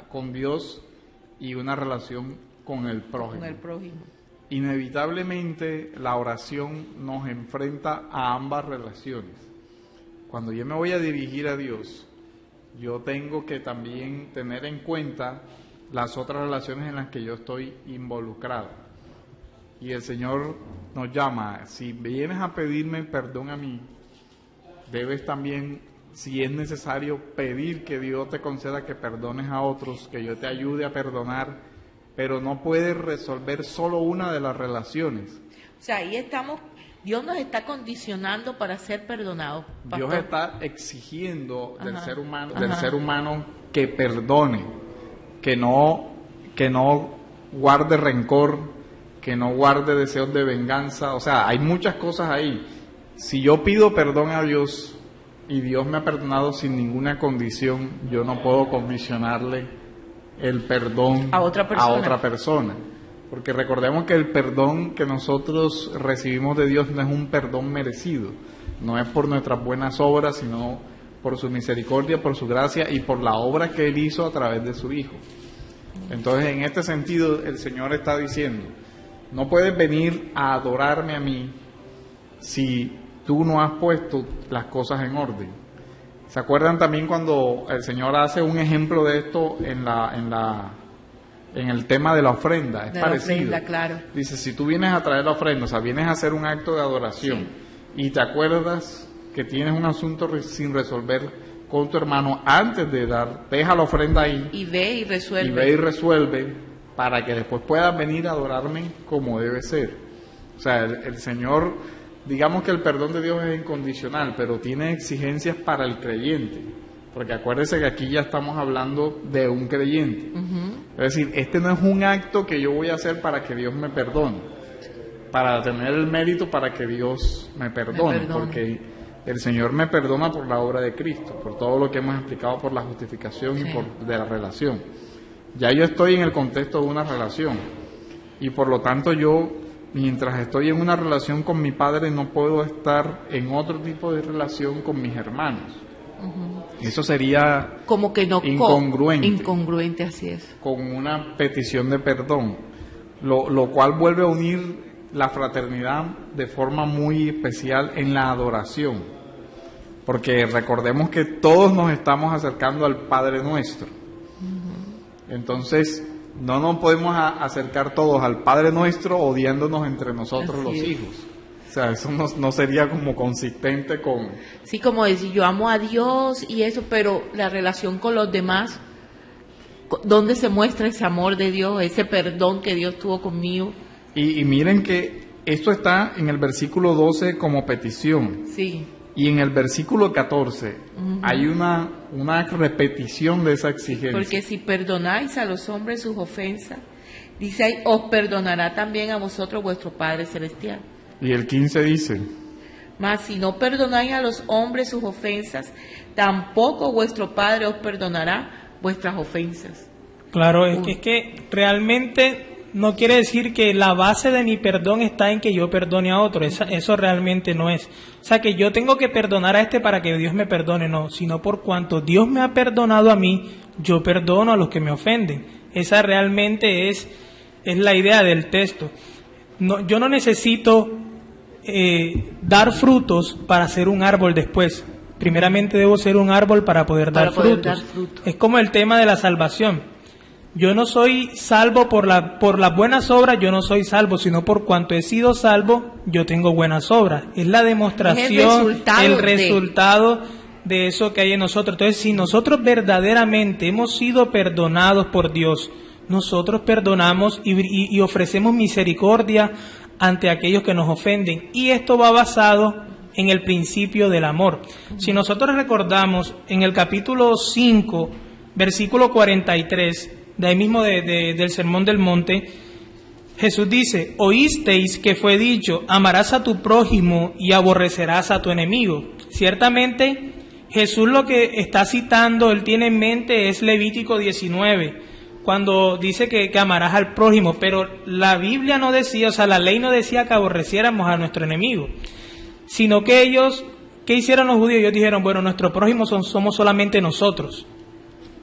con Dios y una relación con el prójimo. Con el prójimo. Inevitablemente la oración nos enfrenta a ambas relaciones. Cuando yo me voy a dirigir a Dios, yo tengo que también tener en cuenta las otras relaciones en las que yo estoy involucrado. Y el Señor nos llama, si vienes a pedirme perdón a mí, debes también, si es necesario, pedir que Dios te conceda que perdones a otros, que yo te ayude a perdonar, pero no puedes resolver solo una de las relaciones. O sea, ahí estamos, Dios nos está condicionando para ser perdonados. Pastor. Dios está exigiendo del Ajá. ser humano que perdone, que no guarde rencor, que no guarde deseos de venganza. O sea, hay muchas cosas ahí. Si yo pido perdón a Dios y Dios me ha perdonado sin ninguna condición, yo no puedo condicionarle el perdón a otra persona. Porque recordemos que el perdón que nosotros recibimos de Dios no es un perdón merecido, no es por nuestras buenas obras, sino por su misericordia, por su gracia y por la obra que Él hizo a través de su Hijo. Entonces, en este sentido, el Señor está diciendo, no puedes venir a adorarme a mí si tú no has puesto las cosas en orden. ¿Se acuerdan también cuando el Señor hace un ejemplo de esto en el tema de la ofrenda? Es parecido. La ofrenda, claro. Dice, si tú vienes a traer la ofrenda, o sea, vienes a hacer un acto de adoración, y te acuerdas que tienes un asunto sin resolver con tu hermano antes de dar, deja la ofrenda ahí. Y ve y resuelve. Y ve y resuelve para que después puedas venir a adorarme como debe ser. O sea, el Señor, digamos que el perdón de Dios es incondicional, pero tiene exigencias para el creyente. Porque acuérdese que aquí ya estamos hablando de un creyente. Es decir, este no es un acto que yo voy a hacer para que Dios me perdone, para tener el mérito para que Dios me perdone, porque el Señor me perdona por la obra de Cristo, por todo lo que hemos explicado, por la justificación y de la relación. Ya yo estoy en el contexto de una relación y por lo tanto yo, mientras estoy en una relación con mi Padre, no puedo estar en otro tipo de relación con mis hermanos. Eso sería como que no incongruente. Incongruente, así es. Con una petición de perdón, lo cual vuelve a unir la fraternidad de forma muy especial en la adoración, porque recordemos que todos nos estamos acercando al Padre Nuestro. Entonces no nos podemos acercar todos al Padre Nuestro odiándonos entre nosotros así los es. hijos. O sea, eso no sería como consistente con... Sí, como decir, yo amo a Dios y eso, pero la relación con los demás, ¿dónde se muestra ese amor de Dios, ese perdón que Dios tuvo conmigo? Y miren que esto está en el versículo 12 como petición. Sí. Y en el versículo 14 hay una repetición de esa exigencia. Porque si perdonáis a los hombres sus ofensas, dice ahí, os perdonará también a vosotros vuestro Padre Celestial. Y el 15 dice, mas si no perdonáis a los hombres sus ofensas, tampoco vuestro Padre os perdonará vuestras ofensas. Claro, es que realmente no quiere decir que la base de mi perdón está en que yo perdone a otro. Eso realmente no es. O sea, que yo tengo que perdonar a este para que Dios me perdone, no. Sino por cuanto Dios me ha perdonado a mí, yo perdono a los que me ofenden. Esa realmente es la idea del texto. No, yo no necesito dar frutos para ser un árbol después. Primeramente debo ser un árbol para poder dar frutos. Es como el tema de la salvación. Yo no soy salvo por las buenas obras, yo no soy salvo, sino por cuanto he sido salvo, yo tengo buenas obras. Es la demostración, el resultado de eso que hay en nosotros. Entonces, si nosotros verdaderamente hemos sido perdonados por Dios, nosotros perdonamos y ofrecemos misericordia ante aquellos que nos ofenden. Y esto va basado en el principio del amor. Si nosotros recordamos en el capítulo 5, versículo 43, de ahí mismo del Sermón del Monte, Jesús dice, oísteis que fue dicho, amarás a tu prójimo y aborrecerás a tu enemigo. Ciertamente, Jesús lo que está citando, él tiene en mente es Levítico 19, cuando dice que amarás al prójimo, pero la Biblia no decía, o sea, la ley no decía que aborreciéramos a nuestro enemigo, sino que ellos, ¿qué hicieron los judíos? Ellos dijeron, bueno, nuestro prójimo somos solamente nosotros.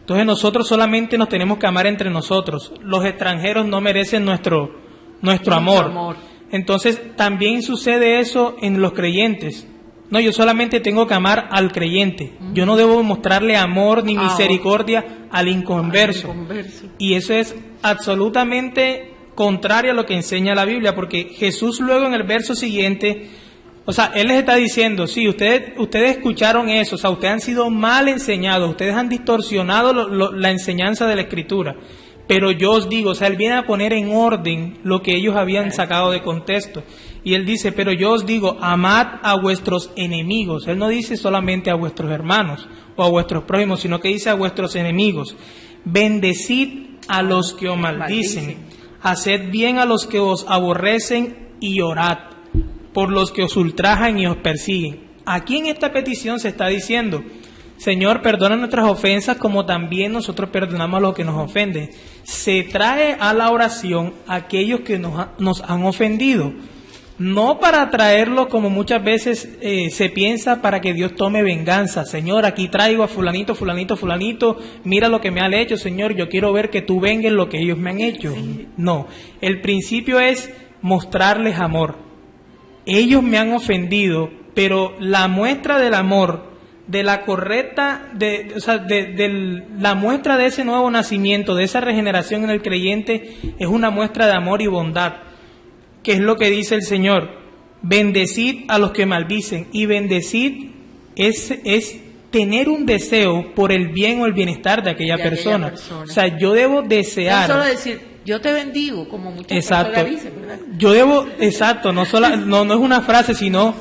Entonces nosotros solamente nos tenemos que amar entre nosotros. Los extranjeros no merecen nuestro amor. Entonces también sucede eso en los creyentes. No, yo solamente tengo que amar al creyente. Yo no debo mostrarle amor ni misericordia al inconverso. Y eso es absolutamente contrario a lo que enseña la Biblia, porque Jesús luego en el verso siguiente, o sea, Él les está diciendo, sí, ustedes escucharon eso, o sea, ustedes han sido mal enseñados, ustedes han distorsionado la enseñanza de la Escritura, pero yo os digo, o sea, Él viene a poner en orden lo que ellos habían sacado de contexto, y Él dice, pero yo os digo, amad a vuestros enemigos. Él no dice solamente a vuestros hermanos o a vuestros prójimos, sino que dice a vuestros enemigos, bendecid a los que os maldicen, haced bien a los que os aborrecen y orad por los que os ultrajan y os persiguen. Aquí en esta petición se está diciendo, Señor, perdona nuestras ofensas como también nosotros perdonamos a los que nos ofenden. Se trae a la oración a aquellos que nos han ofendido, no para traerlo como muchas veces se piensa para que Dios tome venganza. Señor, aquí traigo a fulanito, fulanito, fulanito, mira lo que me han hecho, Señor, yo quiero ver que tú vengues lo que ellos me han hecho. No, el principio es mostrarles amor. Ellos me han ofendido, pero la muestra del amor, de la correcta, la muestra de ese nuevo nacimiento, de esa regeneración en el creyente, es una muestra de amor y bondad, que es lo que dice el Señor. Bendecid a los que maldicen, y bendecid es tener un deseo por el bien o el bienestar de aquella persona. O sea, yo debo desear. No solo decir, yo te bendigo, como muchas exacto. personas dicen, ¿verdad? Yo debo, exacto, no es una frase, sino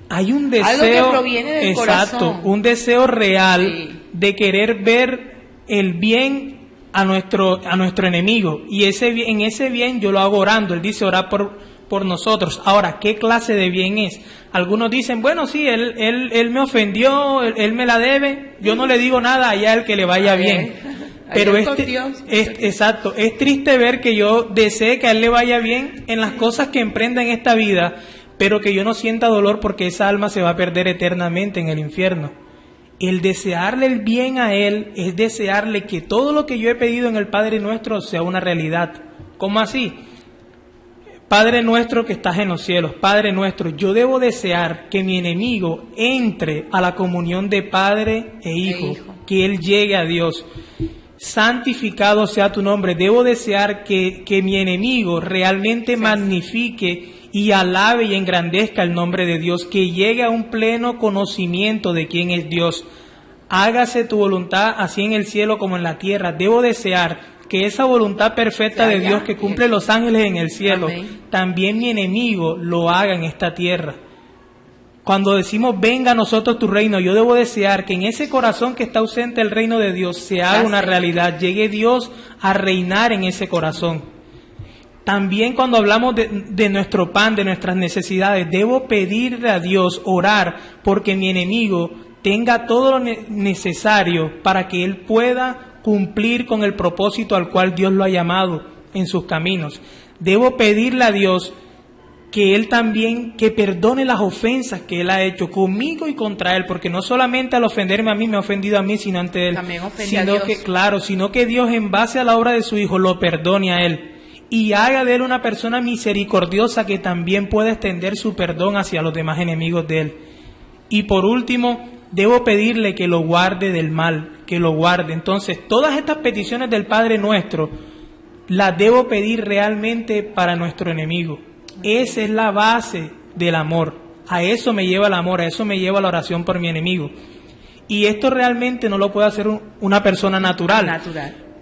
hay un deseo, algo que proviene del exacto, corazón. Un deseo real de querer ver el bien a nuestro enemigo, y en ese bien yo lo hago orando. Él dice orar por nosotros. Ahora, ¿qué clase de bien es? Algunos dicen, bueno, sí, él me ofendió, él me la debe, yo no le digo nada, allá el que le vaya bien. Pero exacto, es triste ver que yo desee que a él le vaya bien en las cosas que emprenda en esta vida, pero que yo no sienta dolor porque esa alma se va a perder eternamente en el infierno. El desearle el bien a él es desearle que todo lo que yo he pedido en el Padre Nuestro sea una realidad. ¿Cómo así? Padre nuestro que estás en los cielos, Padre nuestro, yo debo desear que mi enemigo entre a la comunión de Padre e Hijo, que él llegue a Dios. Santificado sea tu nombre. Debo desear que mi enemigo realmente magnifique y alabe y engrandezca el nombre de Dios, que llegue a un pleno conocimiento de quién es Dios. Hágase tu voluntad así en el cielo como en la tierra. Debo desear que esa voluntad perfecta de Dios que cumple los ángeles en el cielo, también mi enemigo lo haga en esta tierra. Cuando decimos venga a nosotros tu reino, yo debo desear que en ese corazón que está ausente el reino de Dios se haga una realidad, llegue Dios a reinar en ese corazón. También cuando hablamos de nuestro pan, de nuestras necesidades, debo pedirle a Dios, orar, porque mi enemigo tenga todo lo necesario para que él pueda cumplir con el propósito al cual Dios lo ha llamado en sus caminos. Debo pedirle a Dios que Él también, que perdone las ofensas que Él ha hecho conmigo y contra Él, porque no solamente al ofenderme a mí me ha ofendido a mí, sino ante Él, también ofende a Dios. Sino que Dios en base a la obra de su Hijo lo perdone a Él y haga de Él una persona misericordiosa que también pueda extender su perdón hacia los demás enemigos de Él. Y por último, debo pedirle que lo guarde del mal, que lo guarde. Entonces, todas estas peticiones del Padre Nuestro las debo pedir realmente para nuestro enemigo. Esa es la base del amor. A eso me lleva el amor, a eso me lleva la oración por mi enemigo. Y esto realmente no lo puede hacer una persona natural.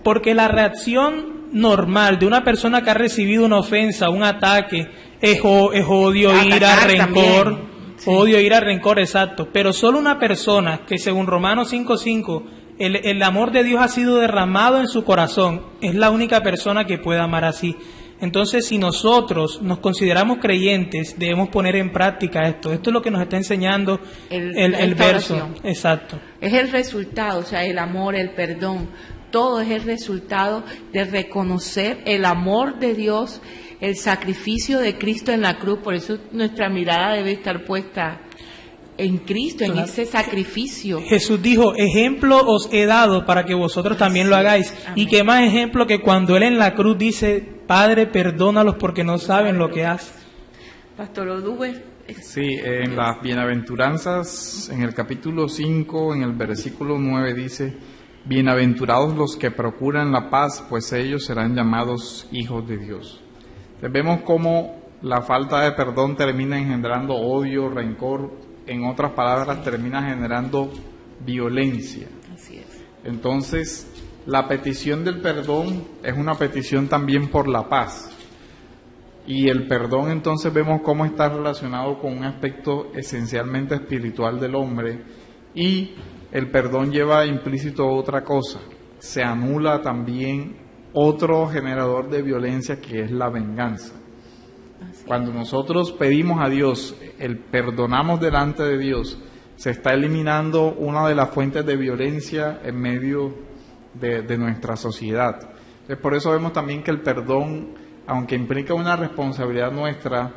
Porque la reacción normal de una persona que ha recibido una ofensa, un ataque, es odio, ira, rencor. Sí. Odio, ira, rencor, exacto. Pero solo una persona que, según Romanos 5:5, el amor de Dios ha sido derramado en su corazón, es la única persona que puede amar así. Entonces, si nosotros nos consideramos creyentes, debemos poner en práctica esto. Esto es lo que nos está enseñando el verso. Oración. Exacto. Es el resultado, o sea, el amor, el perdón, todo es el resultado de reconocer el amor de Dios, el sacrificio de Cristo en la cruz. Por eso nuestra mirada debe estar puesta en Cristo, en ese sacrificio. Jesús dijo, ejemplo os he dado para que vosotros también lo hagáis. Amén. Y qué más ejemplo que cuando Él en la cruz dice, Padre, perdónalos porque no saben lo que hacen. Pastor Oduber. Sí, en las bienaventuranzas, en el capítulo 5, en el versículo 9 dice, bienaventurados los que procuran la paz, pues ellos serán llamados hijos de Dios. Entonces vemos cómo la falta de perdón termina engendrando odio, rencor, en otras palabras termina generando violencia. Así es. Entonces, la petición del perdón es una petición también por la paz. Y el perdón entonces vemos cómo está relacionado con un aspecto esencialmente espiritual del hombre, y el perdón lleva implícito otra cosa. Se anula también otro generador de violencia, que es la venganza. Cuando nosotros pedimos a Dios, perdonamos delante de Dios, se está eliminando una de las fuentes de violencia en medio de nuestra sociedad. Entonces, por eso vemos también que el perdón, aunque implica una responsabilidad nuestra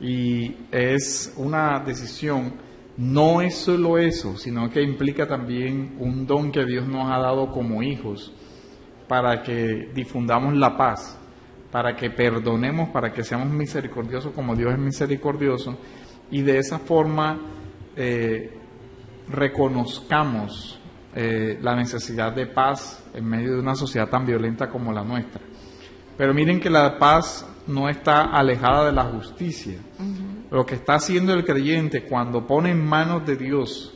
y es una decisión, no es solo eso, sino que implica también un don que Dios nos ha dado como hijos para que difundamos la paz, para que perdonemos, para que seamos misericordiosos como Dios es misericordioso, y de esa forma reconozcamos la necesidad de paz en medio de una sociedad tan violenta como la nuestra. Pero miren que la paz no está alejada de la justicia. Lo que está haciendo el creyente cuando pone en manos de Dios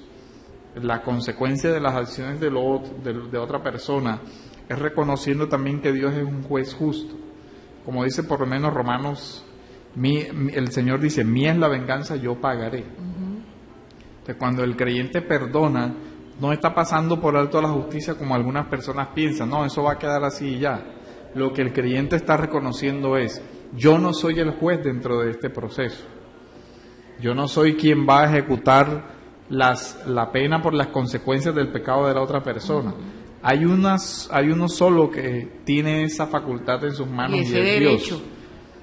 la consecuencia de las acciones de otra persona es reconociendo también que Dios es un juez justo. Como dice por lo menos Romanos, el Señor dice, mía es la venganza, yo pagaré. Entonces, cuando el creyente perdona, no está pasando por alto la justicia como algunas personas piensan, no, eso va a quedar así y ya. Lo que el creyente está reconociendo es, yo no soy el juez dentro de este proceso. Yo no soy quien va a ejecutar la pena por las consecuencias del pecado de la otra persona. Hay uno solo que tiene esa facultad en sus manos, y es Dios.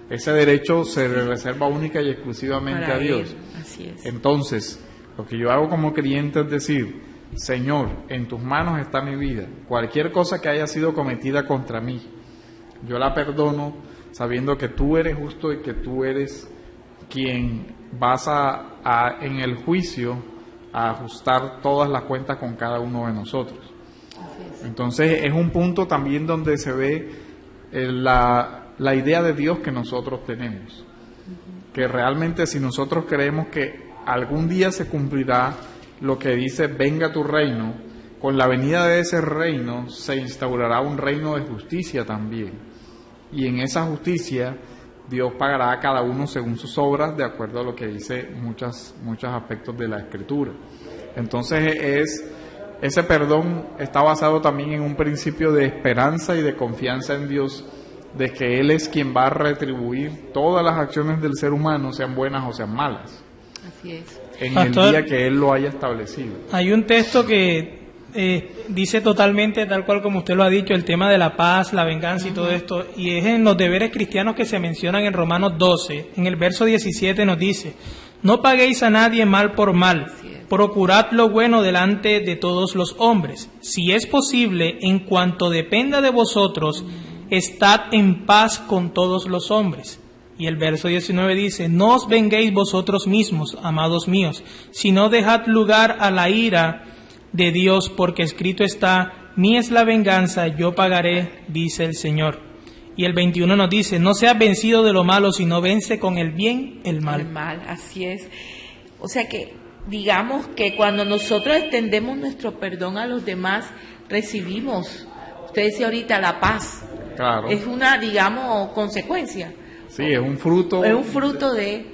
Ese derecho se reserva única y exclusivamente a Dios. Así es. Entonces, lo que yo hago como creyente es decir, Señor, en tus manos está mi vida. Cualquier cosa que haya sido cometida contra mí, yo la perdono, sabiendo que tú eres justo y que tú eres quien vas en el juicio a ajustar todas las cuentas con cada uno de nosotros. Entonces es un punto también donde se ve la idea de Dios que nosotros tenemos, que realmente si nosotros creemos que algún día se cumplirá lo que dice venga tu reino, con la venida de ese reino se instaurará un reino de justicia también, y en esa justicia Dios pagará a cada uno según sus obras, de acuerdo a lo que dice muchos aspectos de la Escritura. Entonces ese perdón está basado también en un principio de esperanza y de confianza en Dios, de que Él es quien va a retribuir todas las acciones del ser humano, sean buenas o sean malas, Así es. en Pastor, el día que Él lo haya establecido. Hay un texto que dice totalmente tal cual como usted lo ha dicho, el tema de la paz, la venganza y todo esto, y es en los deberes cristianos que se mencionan en Romanos 12, en el verso 17 nos dice, no paguéis a nadie mal por mal, procurad lo bueno delante de todos los hombres, si es posible, en cuanto dependa de vosotros, estad en paz con todos los hombres. Y el verso 19 dice, no os venguéis vosotros mismos, amados míos, sino dejad lugar a la ira de Dios, porque escrito está, mía es la venganza, yo pagaré, dice el Señor. Y el 21 nos dice, no seas vencido de lo malo, sino vence con el bien el mal. El mal, así es. O sea que, digamos que cuando nosotros extendemos nuestro perdón a los demás, recibimos, usted decía ahorita, la paz. Claro. Es una, digamos, consecuencia. Sí, es un fruto. Es un fruto de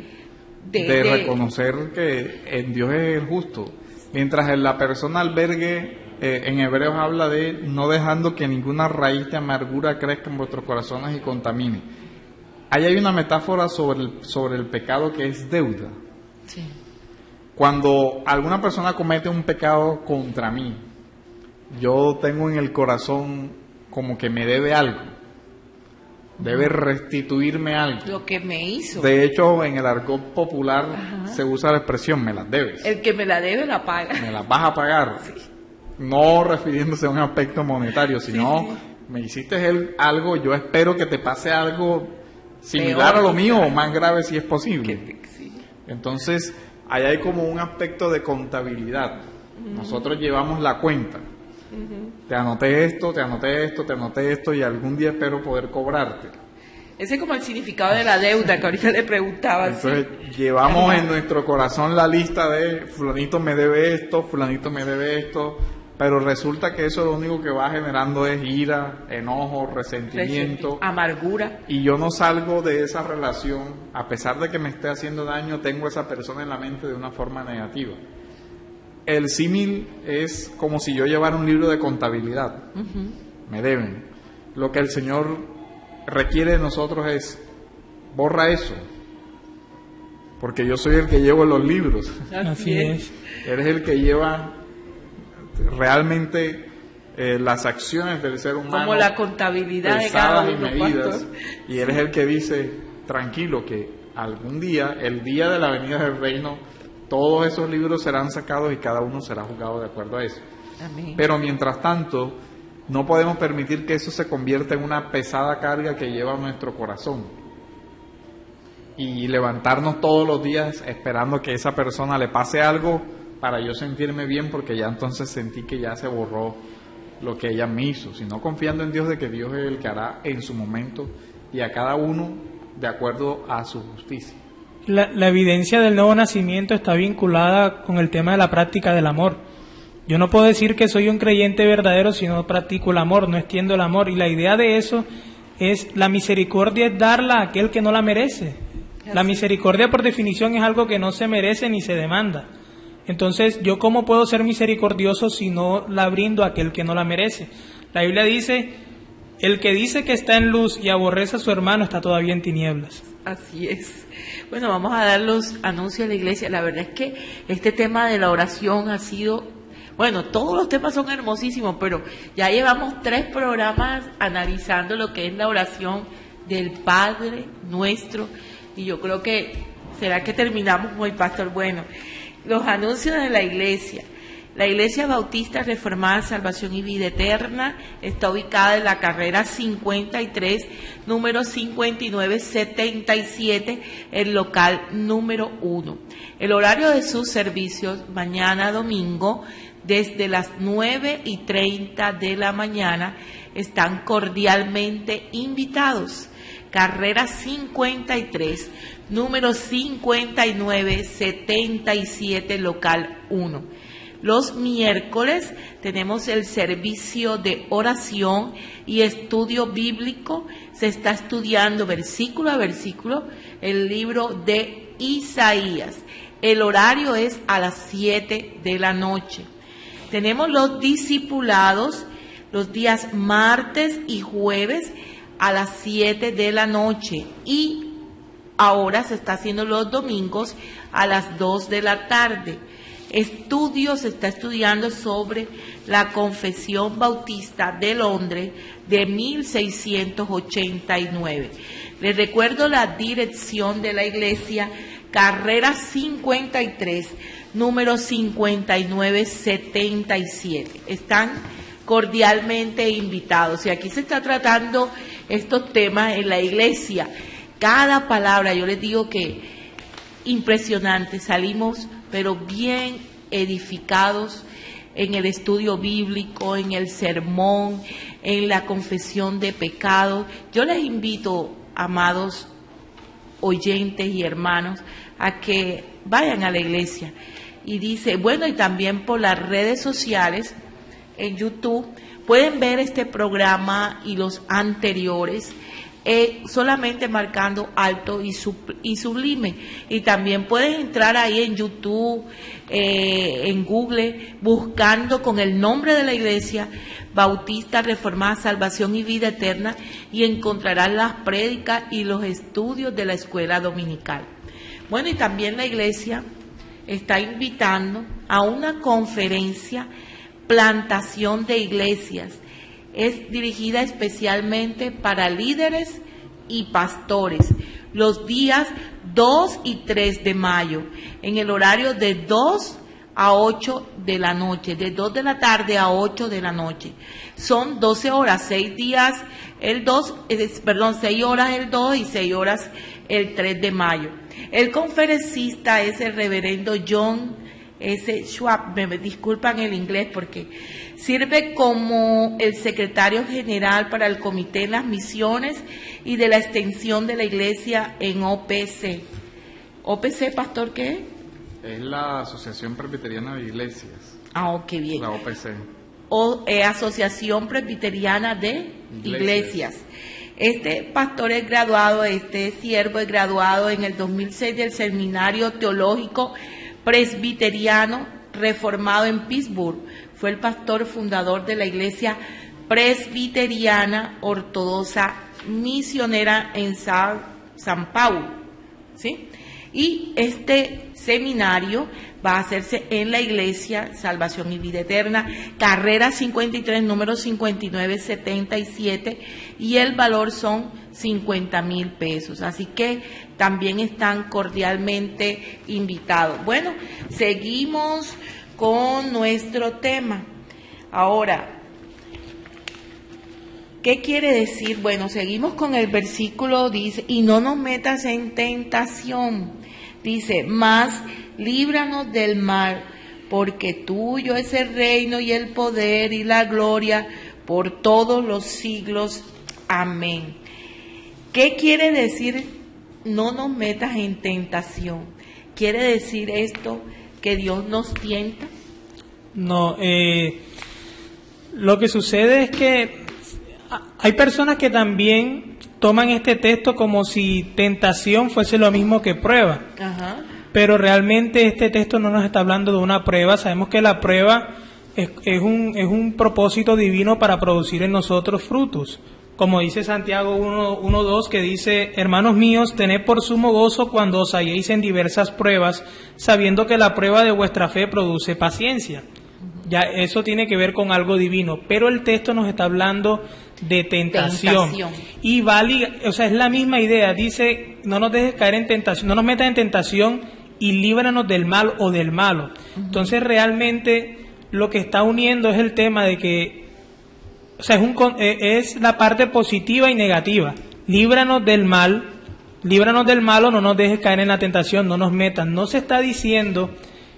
reconocer que en Dios es el justo. Mientras la persona albergue, en Hebreos habla de no dejando que ninguna raíz de amargura crezca en vuestros corazones y contamine. Ahí hay una metáfora sobre el pecado que es deuda. Sí. Cuando alguna persona comete un pecado contra mí, yo tengo en el corazón como que me debe algo. debe restituirme algo. Lo que me hizo. De hecho, en el argot popular se usa la expresión, me las debes. El que me la debe la paga. Me las vas a pagar. Sí. No refiriéndose a un aspecto monetario, sino me hiciste algo, yo espero que te pase algo similar a lo mío o más grave si es posible. Entonces, ahí hay como un aspecto de contabilidad. Nosotros llevamos la cuenta. Te anoté esto, te anoté esto, te anoté esto y algún día espero poder cobrarte. Ese es como el significado de la deuda que ahorita le preguntaba. Entonces, llevamos en nuestro corazón la lista de fulanito me debe esto, fulanito me debe esto, pero resulta que eso lo único que va generando es ira, enojo, resentimiento, amargura. Y yo no salgo de esa relación, a pesar de que me esté haciendo daño, tengo a esa persona en la mente de una forma negativa. El símil es como si yo llevara un libro de contabilidad. Me deben. Lo que el Señor requiere de nosotros es, borra eso, porque yo soy el que llevo los libros. Así es. Eres el que lleva realmente las acciones del ser humano, como la contabilidad de cada uno, y medidas, y eres el que dice, tranquilo, que algún día, el día de la venida del reino, todos esos libros serán sacados y cada uno será juzgado de acuerdo a eso. Amén. Pero mientras tanto, no podemos permitir que eso se convierta en una pesada carga que lleva a nuestro corazón. Y levantarnos todos los días esperando que a esa persona le pase algo para yo sentirme bien, porque ya entonces sentí que ya se borró lo que ella me hizo, sino confiando en Dios de que Dios es el que hará en su momento y a cada uno de acuerdo a su justicia. La evidencia del nuevo nacimiento está vinculada con el tema de la práctica del amor. Yo no puedo decir que soy un creyente verdadero si no practico el amor, no extiendo el amor. Y la idea de eso es, la misericordia es darla a aquel que no la merece. La misericordia, por definición, es algo que no se merece ni se demanda. Entonces, ¿yo cómo puedo ser misericordioso si no la brindo a aquel que no la merece? La Biblia dice, el que dice que está en luz y aborrece a su hermano está todavía en tinieblas. Así es. Bueno, vamos a dar los anuncios a la iglesia. La verdad es que este tema de la oración ha sido, bueno, todos los temas son hermosísimos, pero ya llevamos 3 programas analizando lo que es la oración del Padre Nuestro, y yo creo que será que terminamos con el pastor. Bueno, los anuncios de la iglesia. La Iglesia Bautista Reformada Salvación y Vida Eterna está ubicada en la carrera 53, número 5977, el local número 1. El horario de sus servicios, mañana domingo, desde las 9:30 de la mañana, están cordialmente invitados. Carrera 53, número 5977, local 1. Los miércoles tenemos el servicio de oración y estudio bíblico. Se está estudiando versículo a versículo el libro de Isaías. El horario es a las 7 de la noche. Tenemos los discipulados los días martes y jueves a las 7 de la noche. Y ahora se está haciendo los domingos a las 2 de la tarde. Se está estudiando sobre la Confesión Bautista de Londres de 1689. Les recuerdo la dirección de la iglesia, carrera 53, número 5977. Están cordialmente invitados. Y aquí se está tratando estos temas en la iglesia. Cada palabra, yo les digo que impresionante, salimos pero bien edificados en el estudio bíblico, en el sermón, en la confesión de pecados. Yo les invito, amados oyentes y hermanos, a que vayan a la iglesia. Y dice, bueno, y también por las redes sociales, en YouTube, pueden ver este programa y los anteriores, solamente marcando Alto y Sublime. Y también pueden entrar ahí en YouTube, en Google, buscando con el nombre de la iglesia Bautista Reformada Salvación y Vida Eterna, y encontrarán las prédicas y los estudios de la escuela dominical. Bueno, y también la iglesia está invitando a una conferencia, Plantación de Iglesias. Es dirigida especialmente para líderes y pastores los días 2 y 3 de mayo, en el horario de 2 a 8 de la noche, de 2 de la tarde a 8 de la noche. Son 12 horas, 6 días el 2, 6 horas el 2 y 6 horas el 3 de mayo. El conferencista es el reverendo John S. Schwab, me disculpan el inglés porque sirve como el secretario general para el Comité de las Misiones y de la Extensión de la Iglesia en OPC. ¿OPC, pastor, qué es? Es la Asociación Presbiteriana de Iglesias. Ah, ok, bien. La OPC. Asociación Presbiteriana de Iglesias. Este pastor es graduado, este siervo es graduado en el 2006 del Seminario Teológico Presbiteriano Reformado en Pittsburgh. Fue el pastor fundador de la Iglesia Presbiteriana Ortodoxa Misionera en San Paulo, ¿sí? Y este seminario va a hacerse en la Iglesia Salvación y Vida Eterna, carrera 53, número 5977, y el valor son 50,000 pesos. Así que también están cordialmente invitados. Bueno, seguimos con nuestro tema. Ahora, ¿qué quiere decir? Bueno, seguimos con el versículo, dice, y no nos metas en tentación. Dice, mas líbranos del mal, porque tuyo es el reino y el poder y la gloria por todos los siglos. Amén. ¿Qué quiere decir no nos metas en tentación? ¿Quiere decir esto que Dios nos tienta? No, lo que sucede es que hay personas que también toman este texto como si tentación fuese lo mismo que prueba. Ajá. Pero realmente este texto no nos está hablando de una prueba. Sabemos que la prueba es un propósito divino para producir en nosotros frutos. Como dice Santiago 1:2, que dice, hermanos míos, tened por sumo gozo cuando os halléis en diversas pruebas, sabiendo que la prueba de vuestra fe produce paciencia. Ya eso tiene que ver con algo divino, pero el texto nos está hablando de tentación. Y es la misma idea, dice, no nos dejes caer en tentación, no nos metas en tentación y líbranos del mal o del malo. Entonces realmente lo que está uniendo es el tema de que, es la parte positiva y negativa. Líbranos del mal, líbranos del malo, no nos dejes caer en la tentación, no nos metas. No se está diciendo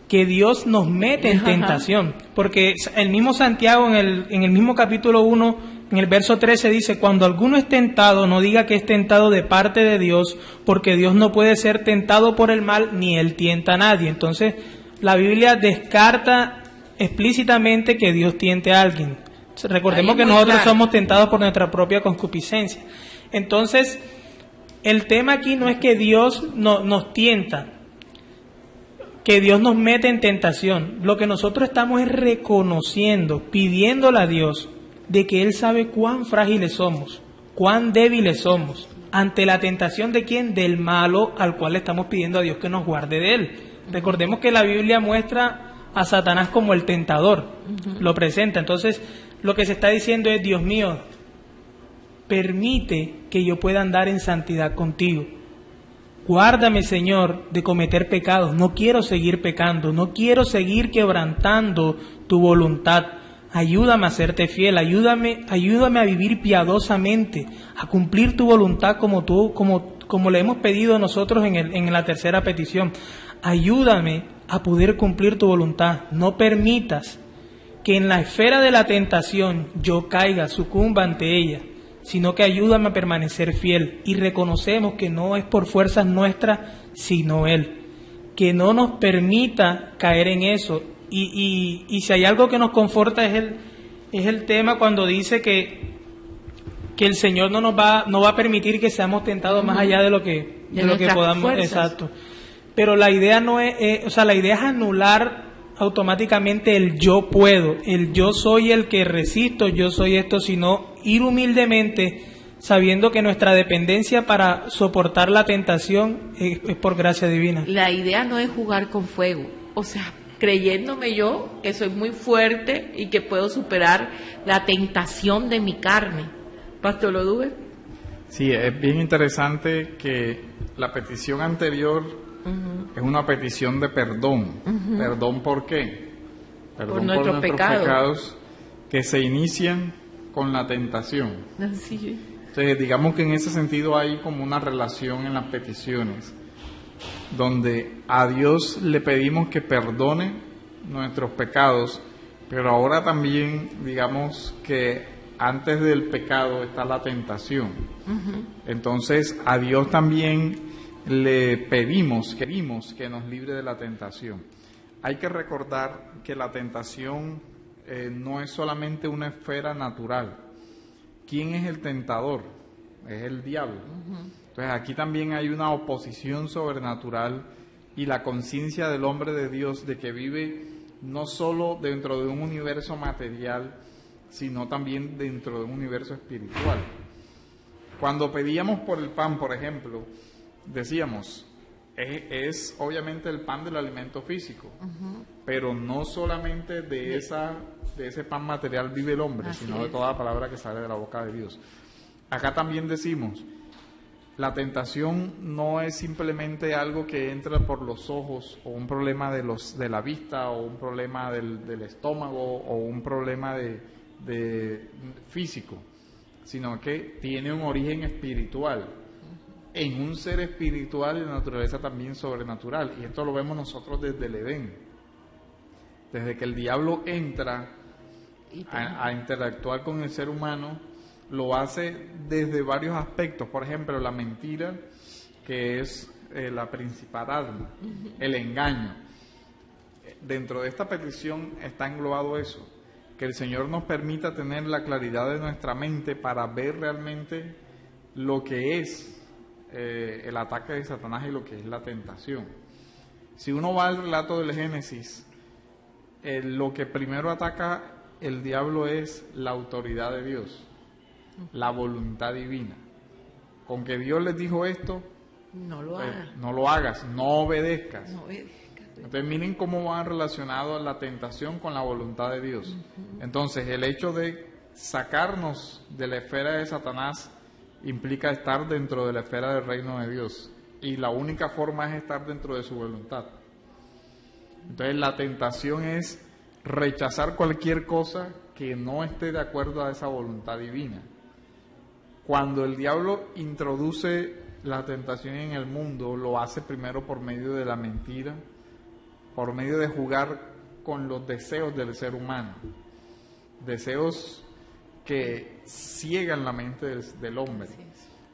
que Dios nos mete en tentación, porque el mismo Santiago en el mismo capítulo 1, en el verso 13 dice, cuando alguno es tentado, no diga que es tentado de parte de Dios, porque Dios no puede ser tentado por el mal, ni él tienta a nadie. Entonces, la Biblia descarta explícitamente que Dios tiente a alguien. Recordemos que nosotros somos tentados por nuestra propia concupiscencia. Entonces, el tema aquí no es que Dios nos tienta, que Dios nos mete en tentación. Lo que nosotros estamos es reconociendo, pidiéndole a Dios de que Él sabe cuán frágiles somos, cuán débiles somos, ante la tentación de quién, del malo al cual le estamos pidiendo a Dios que nos guarde de él. Recordemos que la Biblia muestra a Satanás como el tentador, lo presenta. Entonces, lo que se está diciendo es, Dios mío, permite que yo pueda andar en santidad contigo. Guárdame, Señor, de cometer pecados. No quiero seguir pecando, no quiero seguir quebrantando tu voluntad. Ayúdame a serte fiel, ayúdame a vivir piadosamente, a cumplir tu voluntad como le hemos pedido nosotros en la tercera petición. Ayúdame a poder cumplir tu voluntad. No permitas que en la esfera de la tentación yo caiga, sucumba ante ella, sino que ayúdame a permanecer fiel. Y reconocemos que no es por fuerzas nuestras, sino Él. Que no nos permita caer en eso. Y si hay algo que nos conforta es el tema cuando dice que el Señor no va a permitir que seamos tentados más allá de lo que podamos. Fuerzas. Exacto. Pero la idea no es, la idea es anular automáticamente el yo puedo, el yo soy el que resisto, yo soy esto, sino ir humildemente sabiendo que nuestra dependencia para soportar la tentación es por gracia divina. La idea no es jugar con fuego, creyéndome yo que soy muy fuerte y que puedo superar la tentación de mi carne. Pastor Loduber. Sí, es bien interesante que la petición anterior es una petición de perdón. ¿Perdón por qué? Perdón por nuestros pecados que se inician con la tentación. Así es. Entonces, digamos que en ese sentido hay como una relación en las peticiones, donde a Dios le pedimos que perdone nuestros pecados, pero ahora también digamos que antes del pecado está la tentación. Entonces a Dios también le pedimos que nos libre de la tentación. Hay que recordar que la tentación no es solamente una esfera natural. ¿Quién es el tentador? Es el diablo. Entonces aquí también hay una oposición sobrenatural y la conciencia del hombre de Dios de que vive no solo dentro de un universo material, sino también dentro de un universo espiritual. Cuando pedíamos por el pan, por ejemplo, decíamos, es obviamente el pan del alimento físico, pero no solamente de ese pan material vive el hombre, sino de toda palabra que sale de la boca de Dios. Acá también decimos, la tentación no es simplemente algo que entra por los ojos, o un problema de la vista, o un problema del estómago, o un problema de físico, sino que tiene un origen espiritual, en un ser espiritual de naturaleza también sobrenatural. Y esto lo vemos nosotros desde el Edén. Desde que el diablo entra a interactuar con el ser humano, lo hace desde varios aspectos. Por ejemplo, la mentira, que es la principal arma, el engaño. Dentro de esta petición está englobado eso, que el Señor nos permita tener la claridad de nuestra mente para ver realmente lo que es el ataque de Satanás y lo que es la tentación. Si uno va al relato del Génesis, lo que primero ataca el diablo es la autoridad de Dios, la voluntad divina. Con que Dios les dijo esto, no lo hagas, no obedezcas. Entonces miren cómo van relacionados la tentación con la voluntad de Dios. Entonces el hecho de sacarnos de la esfera de Satanás implica estar dentro de la esfera del reino de Dios, y la única forma es estar dentro de su voluntad. Entonces la tentación es rechazar cualquier cosa que no esté de acuerdo a esa voluntad divina. Cuando el diablo introduce la tentación en el mundo, lo hace primero por medio de la mentira, por medio de jugar con los deseos del ser humano, deseos que ciegan la mente del hombre.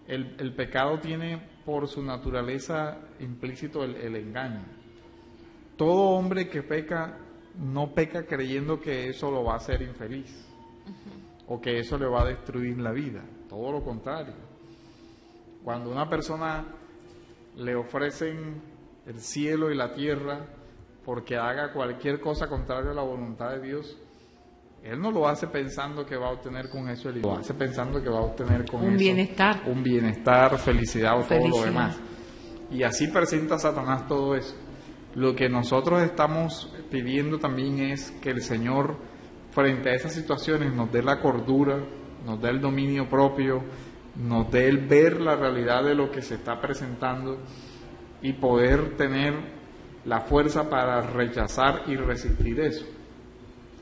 El pecado tiene por su naturaleza implícito el engaño. Todo hombre que peca, no peca creyendo que eso lo va a hacer infeliz, o que eso le va a destruir la vida. Todo lo contrario. Cuando a una persona le ofrecen el cielo y la tierra porque haga cualquier cosa contraria a la voluntad de Dios, él no lo hace pensando que va a obtener con eso lo hace pensando que va a obtener con un bienestar, felicidad o todo lo demás. Y así presenta Satanás todo eso. Lo que nosotros estamos pidiendo también es que el Señor, frente a esas situaciones, nos dé la cordura, nos dé el dominio propio, nos dé el ver la realidad de lo que se está presentando y poder tener la fuerza para rechazar y resistir eso.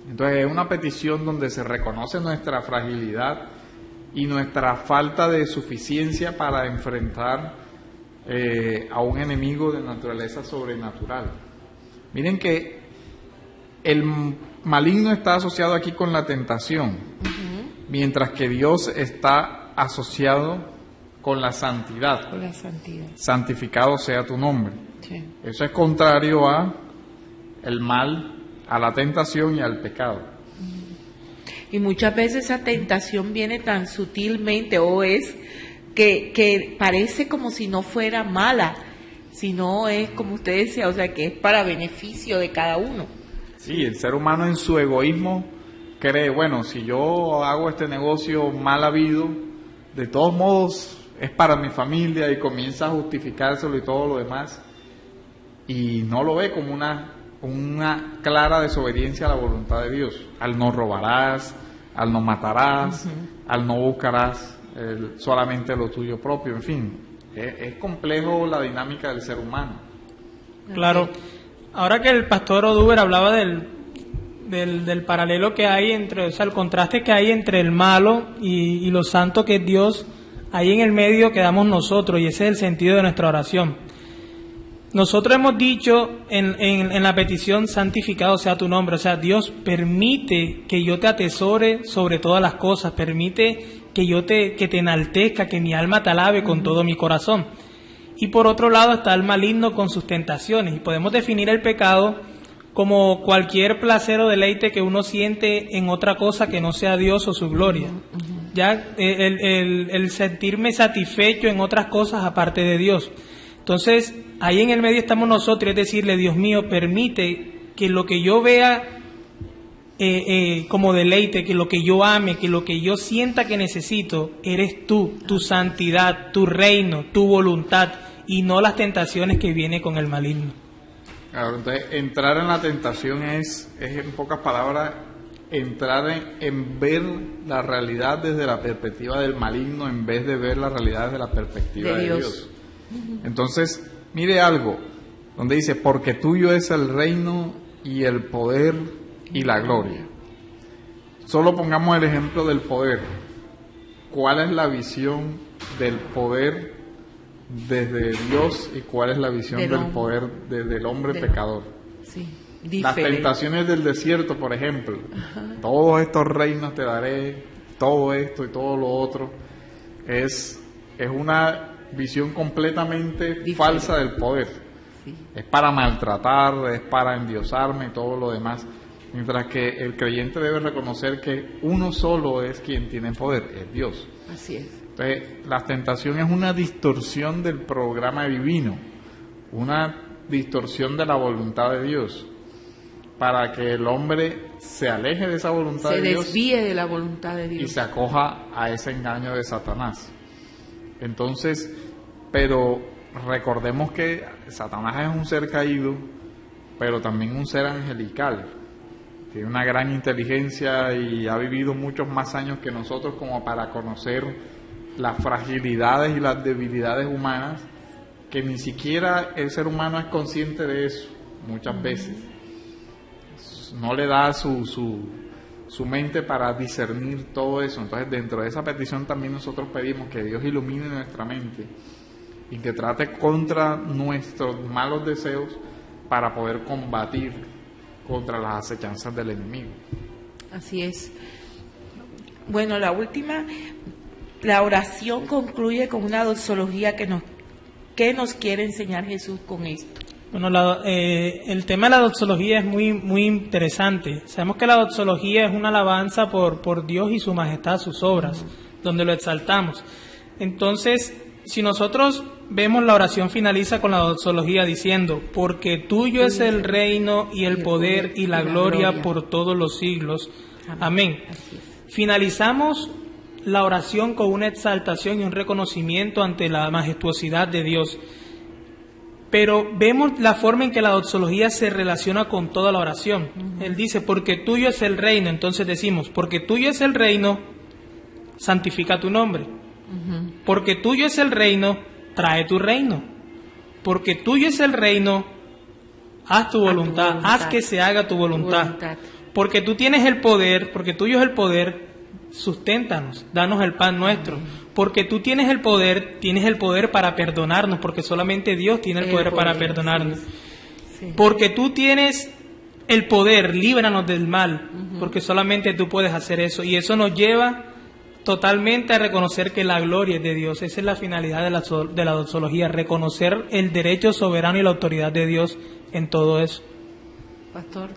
Entonces es una petición donde se reconoce nuestra fragilidad y nuestra falta de suficiencia para enfrentar a un enemigo de naturaleza sobrenatural. Miren que el maligno está asociado aquí con la tentación, mientras que Dios está asociado con la santidad. Con la santidad. Santificado sea tu nombre. Sí. Eso es contrario a el mal, a la tentación y al pecado. Y muchas veces esa tentación viene tan sutilmente, o es que parece como si no fuera mala, sino es como usted decía, o sea, que es para beneficio de cada uno. Sí, el ser humano en su egoísmo cree, bueno, si yo hago este negocio mal habido, de todos modos es para mi familia, y comienza a justificárselo y todo lo demás, y no lo ve como una clara desobediencia a la voluntad de Dios. Al no robarás, al no matarás, al no buscarás solamente lo tuyo propio, en fin. Es complejo la dinámica del ser humano. Claro. Ahora que el pastor Oduber hablaba del paralelo que hay entre, o sea, el contraste que hay entre el malo y lo santo que es Dios, ahí en el medio quedamos nosotros, y ese es el sentido de nuestra oración. Nosotros hemos dicho en la petición, santificado sea tu nombre, o sea, Dios permite que yo te atesore sobre todas las cosas, permite que te enaltezca, que mi alma te alabe con todo mi corazón. Y por otro lado está el maligno con sus tentaciones, y podemos definir el pecado como cualquier placer o deleite que uno siente en otra cosa que no sea Dios o su gloria. Ya el sentirme satisfecho en otras cosas aparte de Dios. Entonces, ahí en el medio estamos nosotros, es decirle, Dios mío, permite que lo que yo vea como deleite, que lo que yo ame, que lo que yo sienta que necesito, eres tú, tu santidad, tu reino, tu voluntad, y no las tentaciones que vienen con el maligno. Claro, entonces, entrar en la tentación es en pocas palabras, entrar en ver la realidad desde la perspectiva del maligno en vez de ver la realidad desde la perspectiva de Dios. Entonces, mire algo, donde dice, porque tuyo es el reino y el poder y la gloria. Solo pongamos el ejemplo del poder. ¿Cuál es la visión del poder desde Dios y cuál es la visión del poder desde el hombre pecador? Sí, las tentaciones del desierto, por ejemplo. Todos estos reinos te daré, todo esto y todo lo otro. Es una visión completamente falsa del poder. Sí. Es para maltratar, es para endiosarme y todo lo demás. Mientras que el creyente debe reconocer que uno solo es quien tiene poder, es Dios. Así es. Entonces, la tentación es una distorsión del programa divino, una distorsión de la voluntad de Dios, para que el hombre se aleje de esa voluntad de Dios, se desvíe de la voluntad de Dios y se acoja a ese engaño de Satanás. Entonces, pero recordemos que Satanás es un ser caído, pero también un ser angelical. Tiene una gran inteligencia y ha vivido muchos más años que nosotros como para conocer las fragilidades y las debilidades humanas, que ni siquiera el ser humano es consciente de eso muchas veces. No le da su mente para discernir todo eso. Entonces, dentro de esa petición también nosotros pedimos que Dios ilumine nuestra mente y que trate contra nuestros malos deseos para poder combatir contra las acechanzas del enemigo. Así es. Bueno, la oración concluye con una doxología que nos quiere enseñar Jesús con esto. Bueno, el tema de la doxología es muy, muy interesante. Sabemos que la doxología es una alabanza por Dios y su majestad, sus obras, donde lo exaltamos. Entonces, si nosotros vemos, la oración finaliza con la doxología diciendo, porque tuyo es el reino y el poder y la gloria por todos los siglos. Amén. Finalizamos la oración con una exaltación y un reconocimiento ante la majestuosidad de Dios. Pero vemos la forma en que la doxología se relaciona con toda la oración. Él dice, porque tuyo es el reino. Entonces decimos, porque tuyo es el reino, santifica tu nombre. Porque tuyo es el reino, trae tu reino. Porque tuyo es el reino, haz tu voluntad, haz que se haga tu voluntad. Porque tú tienes el poder, porque tuyo es el poder, susténtanos, danos el pan nuestro. Porque tú tienes el poder para perdonarnos, porque solamente Dios tiene el poder para perdonarnos. Sí. Porque tú tienes el poder, líbranos del mal, porque solamente tú puedes hacer eso. Y eso nos lleva totalmente a reconocer que la gloria es de Dios. Esa es la finalidad de la doxología, reconocer el derecho soberano y la autoridad de Dios en todo eso. Pastor.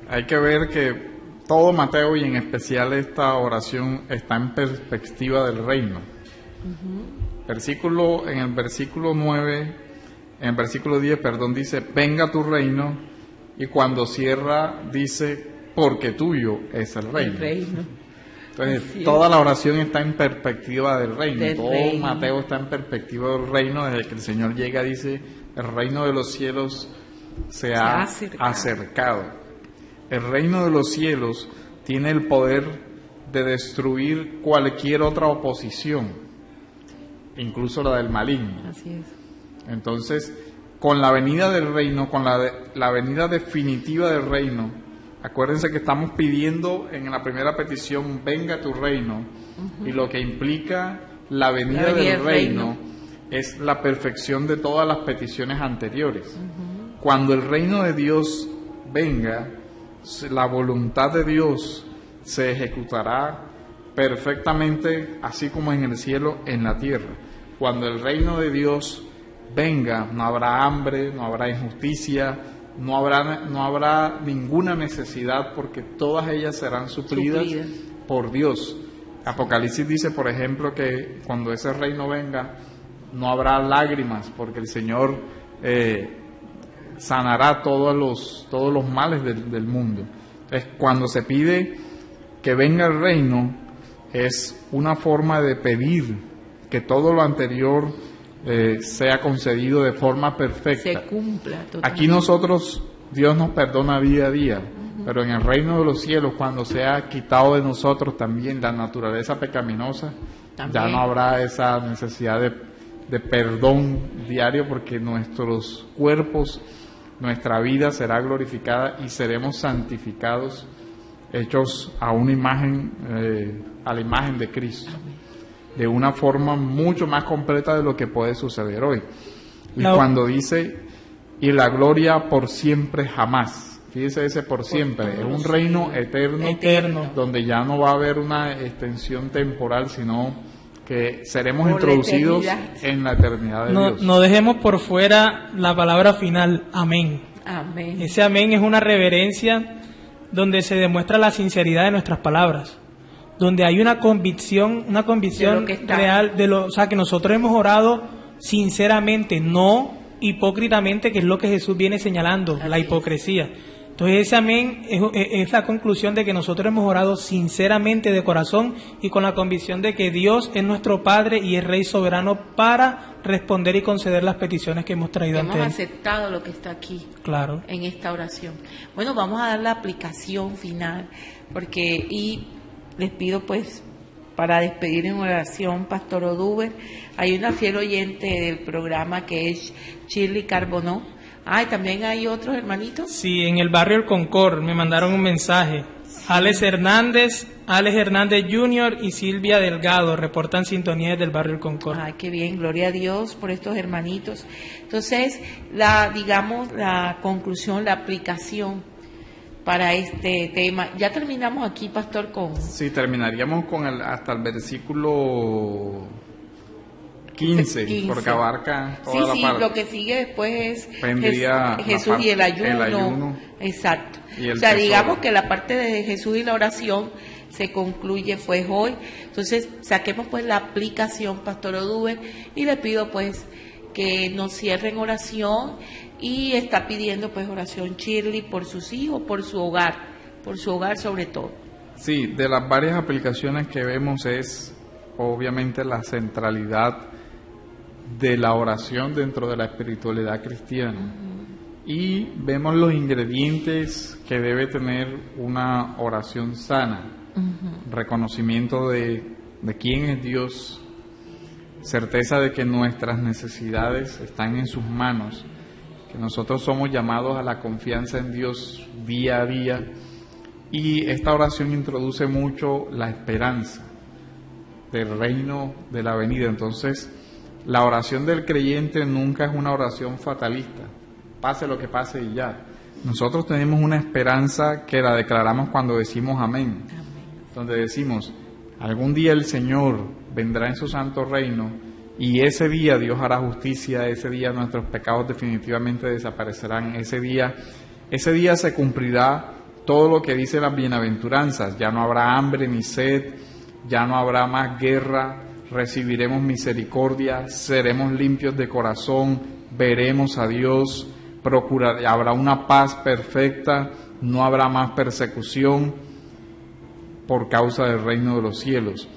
Hay que ver que todo Mateo, y en especial esta oración, está en perspectiva del reino. En el versículo 9, en el versículo 10, dice, venga tu reino, y cuando cierra dice, porque tuyo es el reino. Entonces, toda la oración está en perspectiva del reino. Mateo está en perspectiva del reino. Desde que el Señor llega, dice, el reino de los cielos se ha acercado. El reino de los cielos tiene el poder de destruir cualquier otra oposición, incluso la del maligno. Así es. Entonces, con la venida del reino, con la venida definitiva del reino, acuérdense que estamos pidiendo en la primera petición, venga tu reino, y lo que implica la venida del reino es la perfección de todas las peticiones anteriores. Cuando el reino de Dios venga, la voluntad de Dios se ejecutará perfectamente, así como en el cielo, en la tierra. Cuando el reino de Dios venga, no habrá hambre, no habrá injusticia, no habrá ninguna necesidad, porque todas ellas serán suplidas por Dios. Apocalipsis dice, por ejemplo, que cuando ese reino venga, no habrá lágrimas, porque el Señor sanará todos los males del mundo. Entonces, cuando se pide que venga el reino, es una forma de pedir que todo lo anterior sea concedido de forma perfecta. Se cumpla totalmente. Aquí nosotros, Dios nos perdona día a día, pero en el reino de los cielos, cuando sea quitado de nosotros también la naturaleza pecaminosa, ya no habrá esa necesidad de perdón diario, porque nuestros cuerpos, nuestra vida será glorificada y seremos santificados, hechos a una imagen, a la imagen de Cristo, de una forma mucho más completa de lo que puede suceder hoy. Y cuando dice, y la gloria por siempre jamás, fíjese ese por siempre, es un reino eterno, donde ya no va a haber una extensión temporal, sino que seremos por introducidos en la eternidad de Dios. No dejemos por fuera la palabra final, amén. Amén. Ese amén es una reverencia donde se demuestra la sinceridad de nuestras palabras, donde hay una convicción real o sea, que nosotros hemos orado sinceramente, no hipócritamente, que es lo que Jesús viene señalando, la hipocresía. Entonces ese amén es la conclusión de que nosotros hemos orado sinceramente de corazón y con la convicción de que Dios es nuestro Padre y es Rey soberano para responder y conceder las peticiones que hemos traído ante Él. Hemos aceptado lo que está aquí, claro, en esta oración. Bueno, vamos a dar la aplicación final, y les pido pues para despedir en oración, Pastor Oduber. Hay una fiel oyente del programa que es Shirley Carbonó. ¿Y también hay otros hermanitos? Sí, en el barrio El Concord me mandaron un mensaje. Sí. Alex Hernández Jr. y Silvia Delgado reportan sintonía desde el barrio El Concord. Ay, qué bien, gloria a Dios por estos hermanitos. Entonces, la conclusión, la aplicación para este tema. Ya terminamos aquí, Pastor, con... Sí, terminaríamos con hasta el versículo 15, porque abarca toda la parte. Lo que sigue después es Jesús y el ayuno. Exacto. O sea, digamos que la parte de Jesús y la oración se concluye pues hoy. Entonces, saquemos pues la aplicación, Pastor Oduber, y le pido pues que nos cierren oración, y está pidiendo pues oración Shirley por sus hijos, por su hogar sobre todo. Sí, de las varias aplicaciones que vemos es obviamente la centralidad de la oración dentro de la espiritualidad cristiana. Y vemos los ingredientes que debe tener una oración sana. Reconocimiento de quién es Dios, certeza de que nuestras necesidades están en sus manos, que nosotros somos llamados a la confianza en Dios día a día, y esta oración introduce mucho la esperanza del reino de la venida. Entonces, la oración del creyente nunca es una oración fatalista, pase lo que pase y ya. Nosotros tenemos una esperanza que la declaramos cuando decimos amén, donde decimos, algún día el Señor vendrá en su santo reino, y ese día Dios hará justicia, ese día nuestros pecados definitivamente desaparecerán, ese día se cumplirá todo lo que dice las bienaventuranzas, ya no habrá hambre ni sed, ya no habrá más guerra, recibiremos misericordia, seremos limpios de corazón, veremos a Dios, habrá una paz perfecta, no habrá más persecución por causa del reino de los cielos,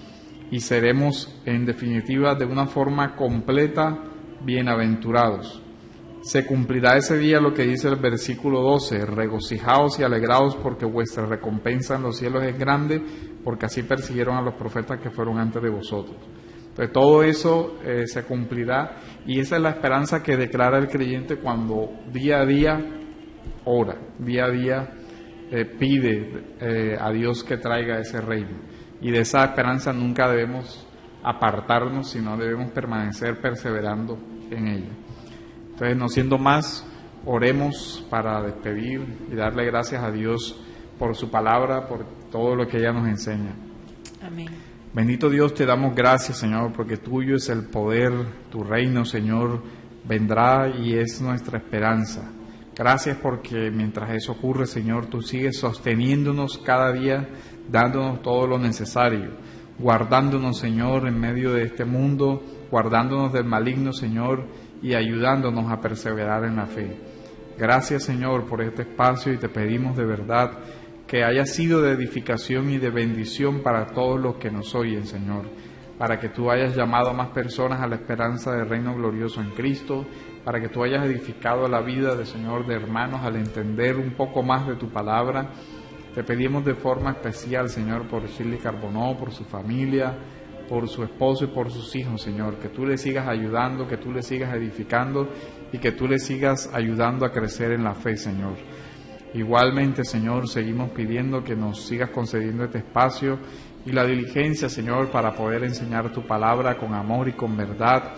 y seremos en definitiva de una forma completa bienaventurados. Se cumplirá ese día lo que dice el versículo 12, regocijaos y alegraos porque vuestra recompensa en los cielos es grande, porque así persiguieron a los profetas que fueron antes de vosotros. Entonces todo eso se cumplirá, y esa es la esperanza que declara el creyente cuando día a día ora, día a día pide a Dios que traiga ese reino. Y de esa esperanza nunca debemos apartarnos, sino debemos permanecer perseverando en ella. Entonces, no siendo más, oremos para despedir y darle gracias a Dios por su palabra, por todo lo que ella nos enseña. Amén. Bendito Dios, te damos gracias, Señor, porque tuyo es el poder, tu reino, Señor, vendrá y es nuestra esperanza. Gracias porque mientras eso ocurre, Señor, tú sigues sosteniéndonos cada día, dándonos todo lo necesario, guardándonos, Señor, en medio de este mundo, guardándonos del maligno, Señor, y ayudándonos a perseverar en la fe. Gracias, Señor, por este espacio, y te pedimos de verdad que haya sido de edificación y de bendición para todos los que nos oyen, Señor, para que tú hayas llamado a más personas a la esperanza del reino glorioso en Cristo, para que tú hayas edificado la vida de, Señor, de hermanos al entender un poco más de tu palabra. Te pedimos de forma especial, Señor, por Shirley Carbonó, por su familia, por su esposo y por sus hijos, Señor, que tú le sigas ayudando, que tú le sigas edificando y que tú le sigas ayudando a crecer en la fe, Señor. Igualmente, Señor, seguimos pidiendo que nos sigas concediendo este espacio y la diligencia, Señor, para poder enseñar tu palabra con amor y con verdad,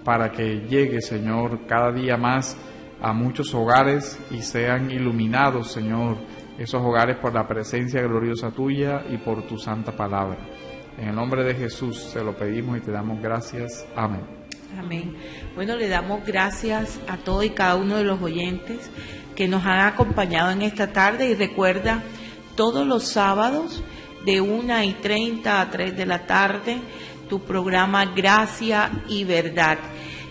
para que llegue, Señor, cada día más a muchos hogares y sean iluminados, Señor, esos hogares por la presencia gloriosa tuya y por tu santa palabra. En el nombre de Jesús te lo pedimos y te damos gracias. Amén. Amén. Bueno, le damos gracias a todos y cada uno de los oyentes que nos han acompañado en esta tarde, y recuerda, todos los sábados de 1:30 a 3 de la tarde, tu programa Gracia y Verdad.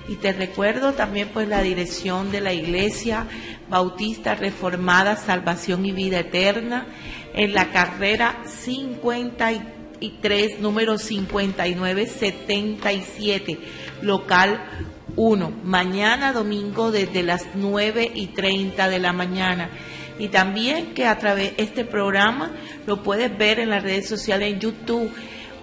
Y te recuerdo también pues la dirección de la Iglesia Bautista Reformada Salvación y Vida Eterna, en la carrera 53, número 5977, local 1, mañana domingo desde las 9:30 de la mañana. Y también que a través de este programa lo puedes ver en las redes sociales, en YouTube.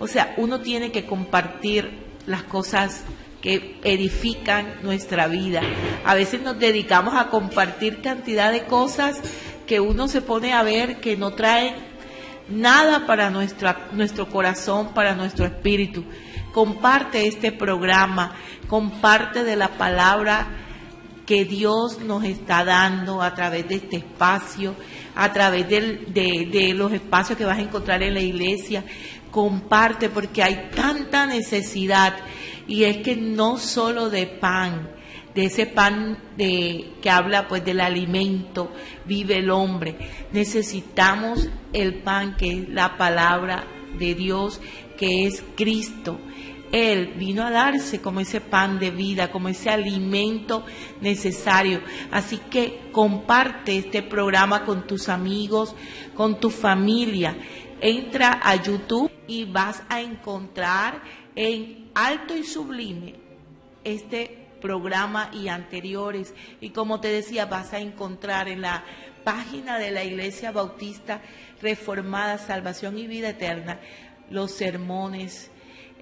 O sea, uno tiene que compartir las cosas que edifican nuestra vida. A veces nos dedicamos a compartir cantidad de cosas que uno se pone a ver que no traen nada para nuestro corazón, para nuestro espíritu. Comparte este programa, comparte de la palabra que Dios nos está dando a través de este espacio, a través de los espacios que vas a encontrar en la iglesia. Comparte, porque hay tanta necesidad, y es que no solo de pan, de ese pan que habla pues del alimento, vive el hombre. Necesitamos el pan que es la palabra de Dios, que es Cristo. Él vino a darse como ese pan de vida, como ese alimento necesario. Así que comparte este programa con tus amigos, con tu familia. Entra a YouTube y vas a encontrar en Alto y Sublime este programa y anteriores. Y como te decía, vas a encontrar en la página de la Iglesia Bautista Reformada Salvación y Vida Eterna los sermones,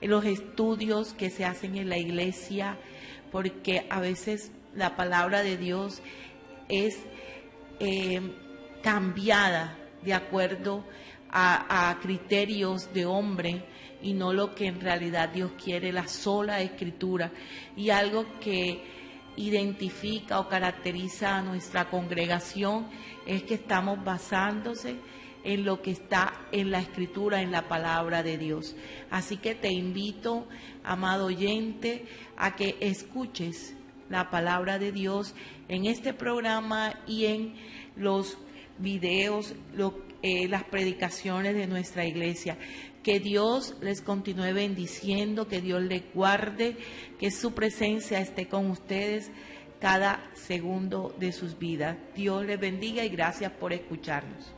los estudios que se hacen en la iglesia, porque a veces la palabra de Dios es cambiada de acuerdo a criterios de hombre y no lo que en realidad Dios quiere, la sola escritura. Y algo que identifica o caracteriza a nuestra congregación es que estamos basándose en lo que está en la escritura, en la palabra de Dios. Así que te invito, amado oyente, a que escuches la palabra de Dios en este programa y en los videos, las predicaciones de nuestra iglesia. Que Dios les continúe bendiciendo, que Dios les guarde, que su presencia esté con ustedes cada segundo de sus vidas. Dios les bendiga y gracias por escucharnos.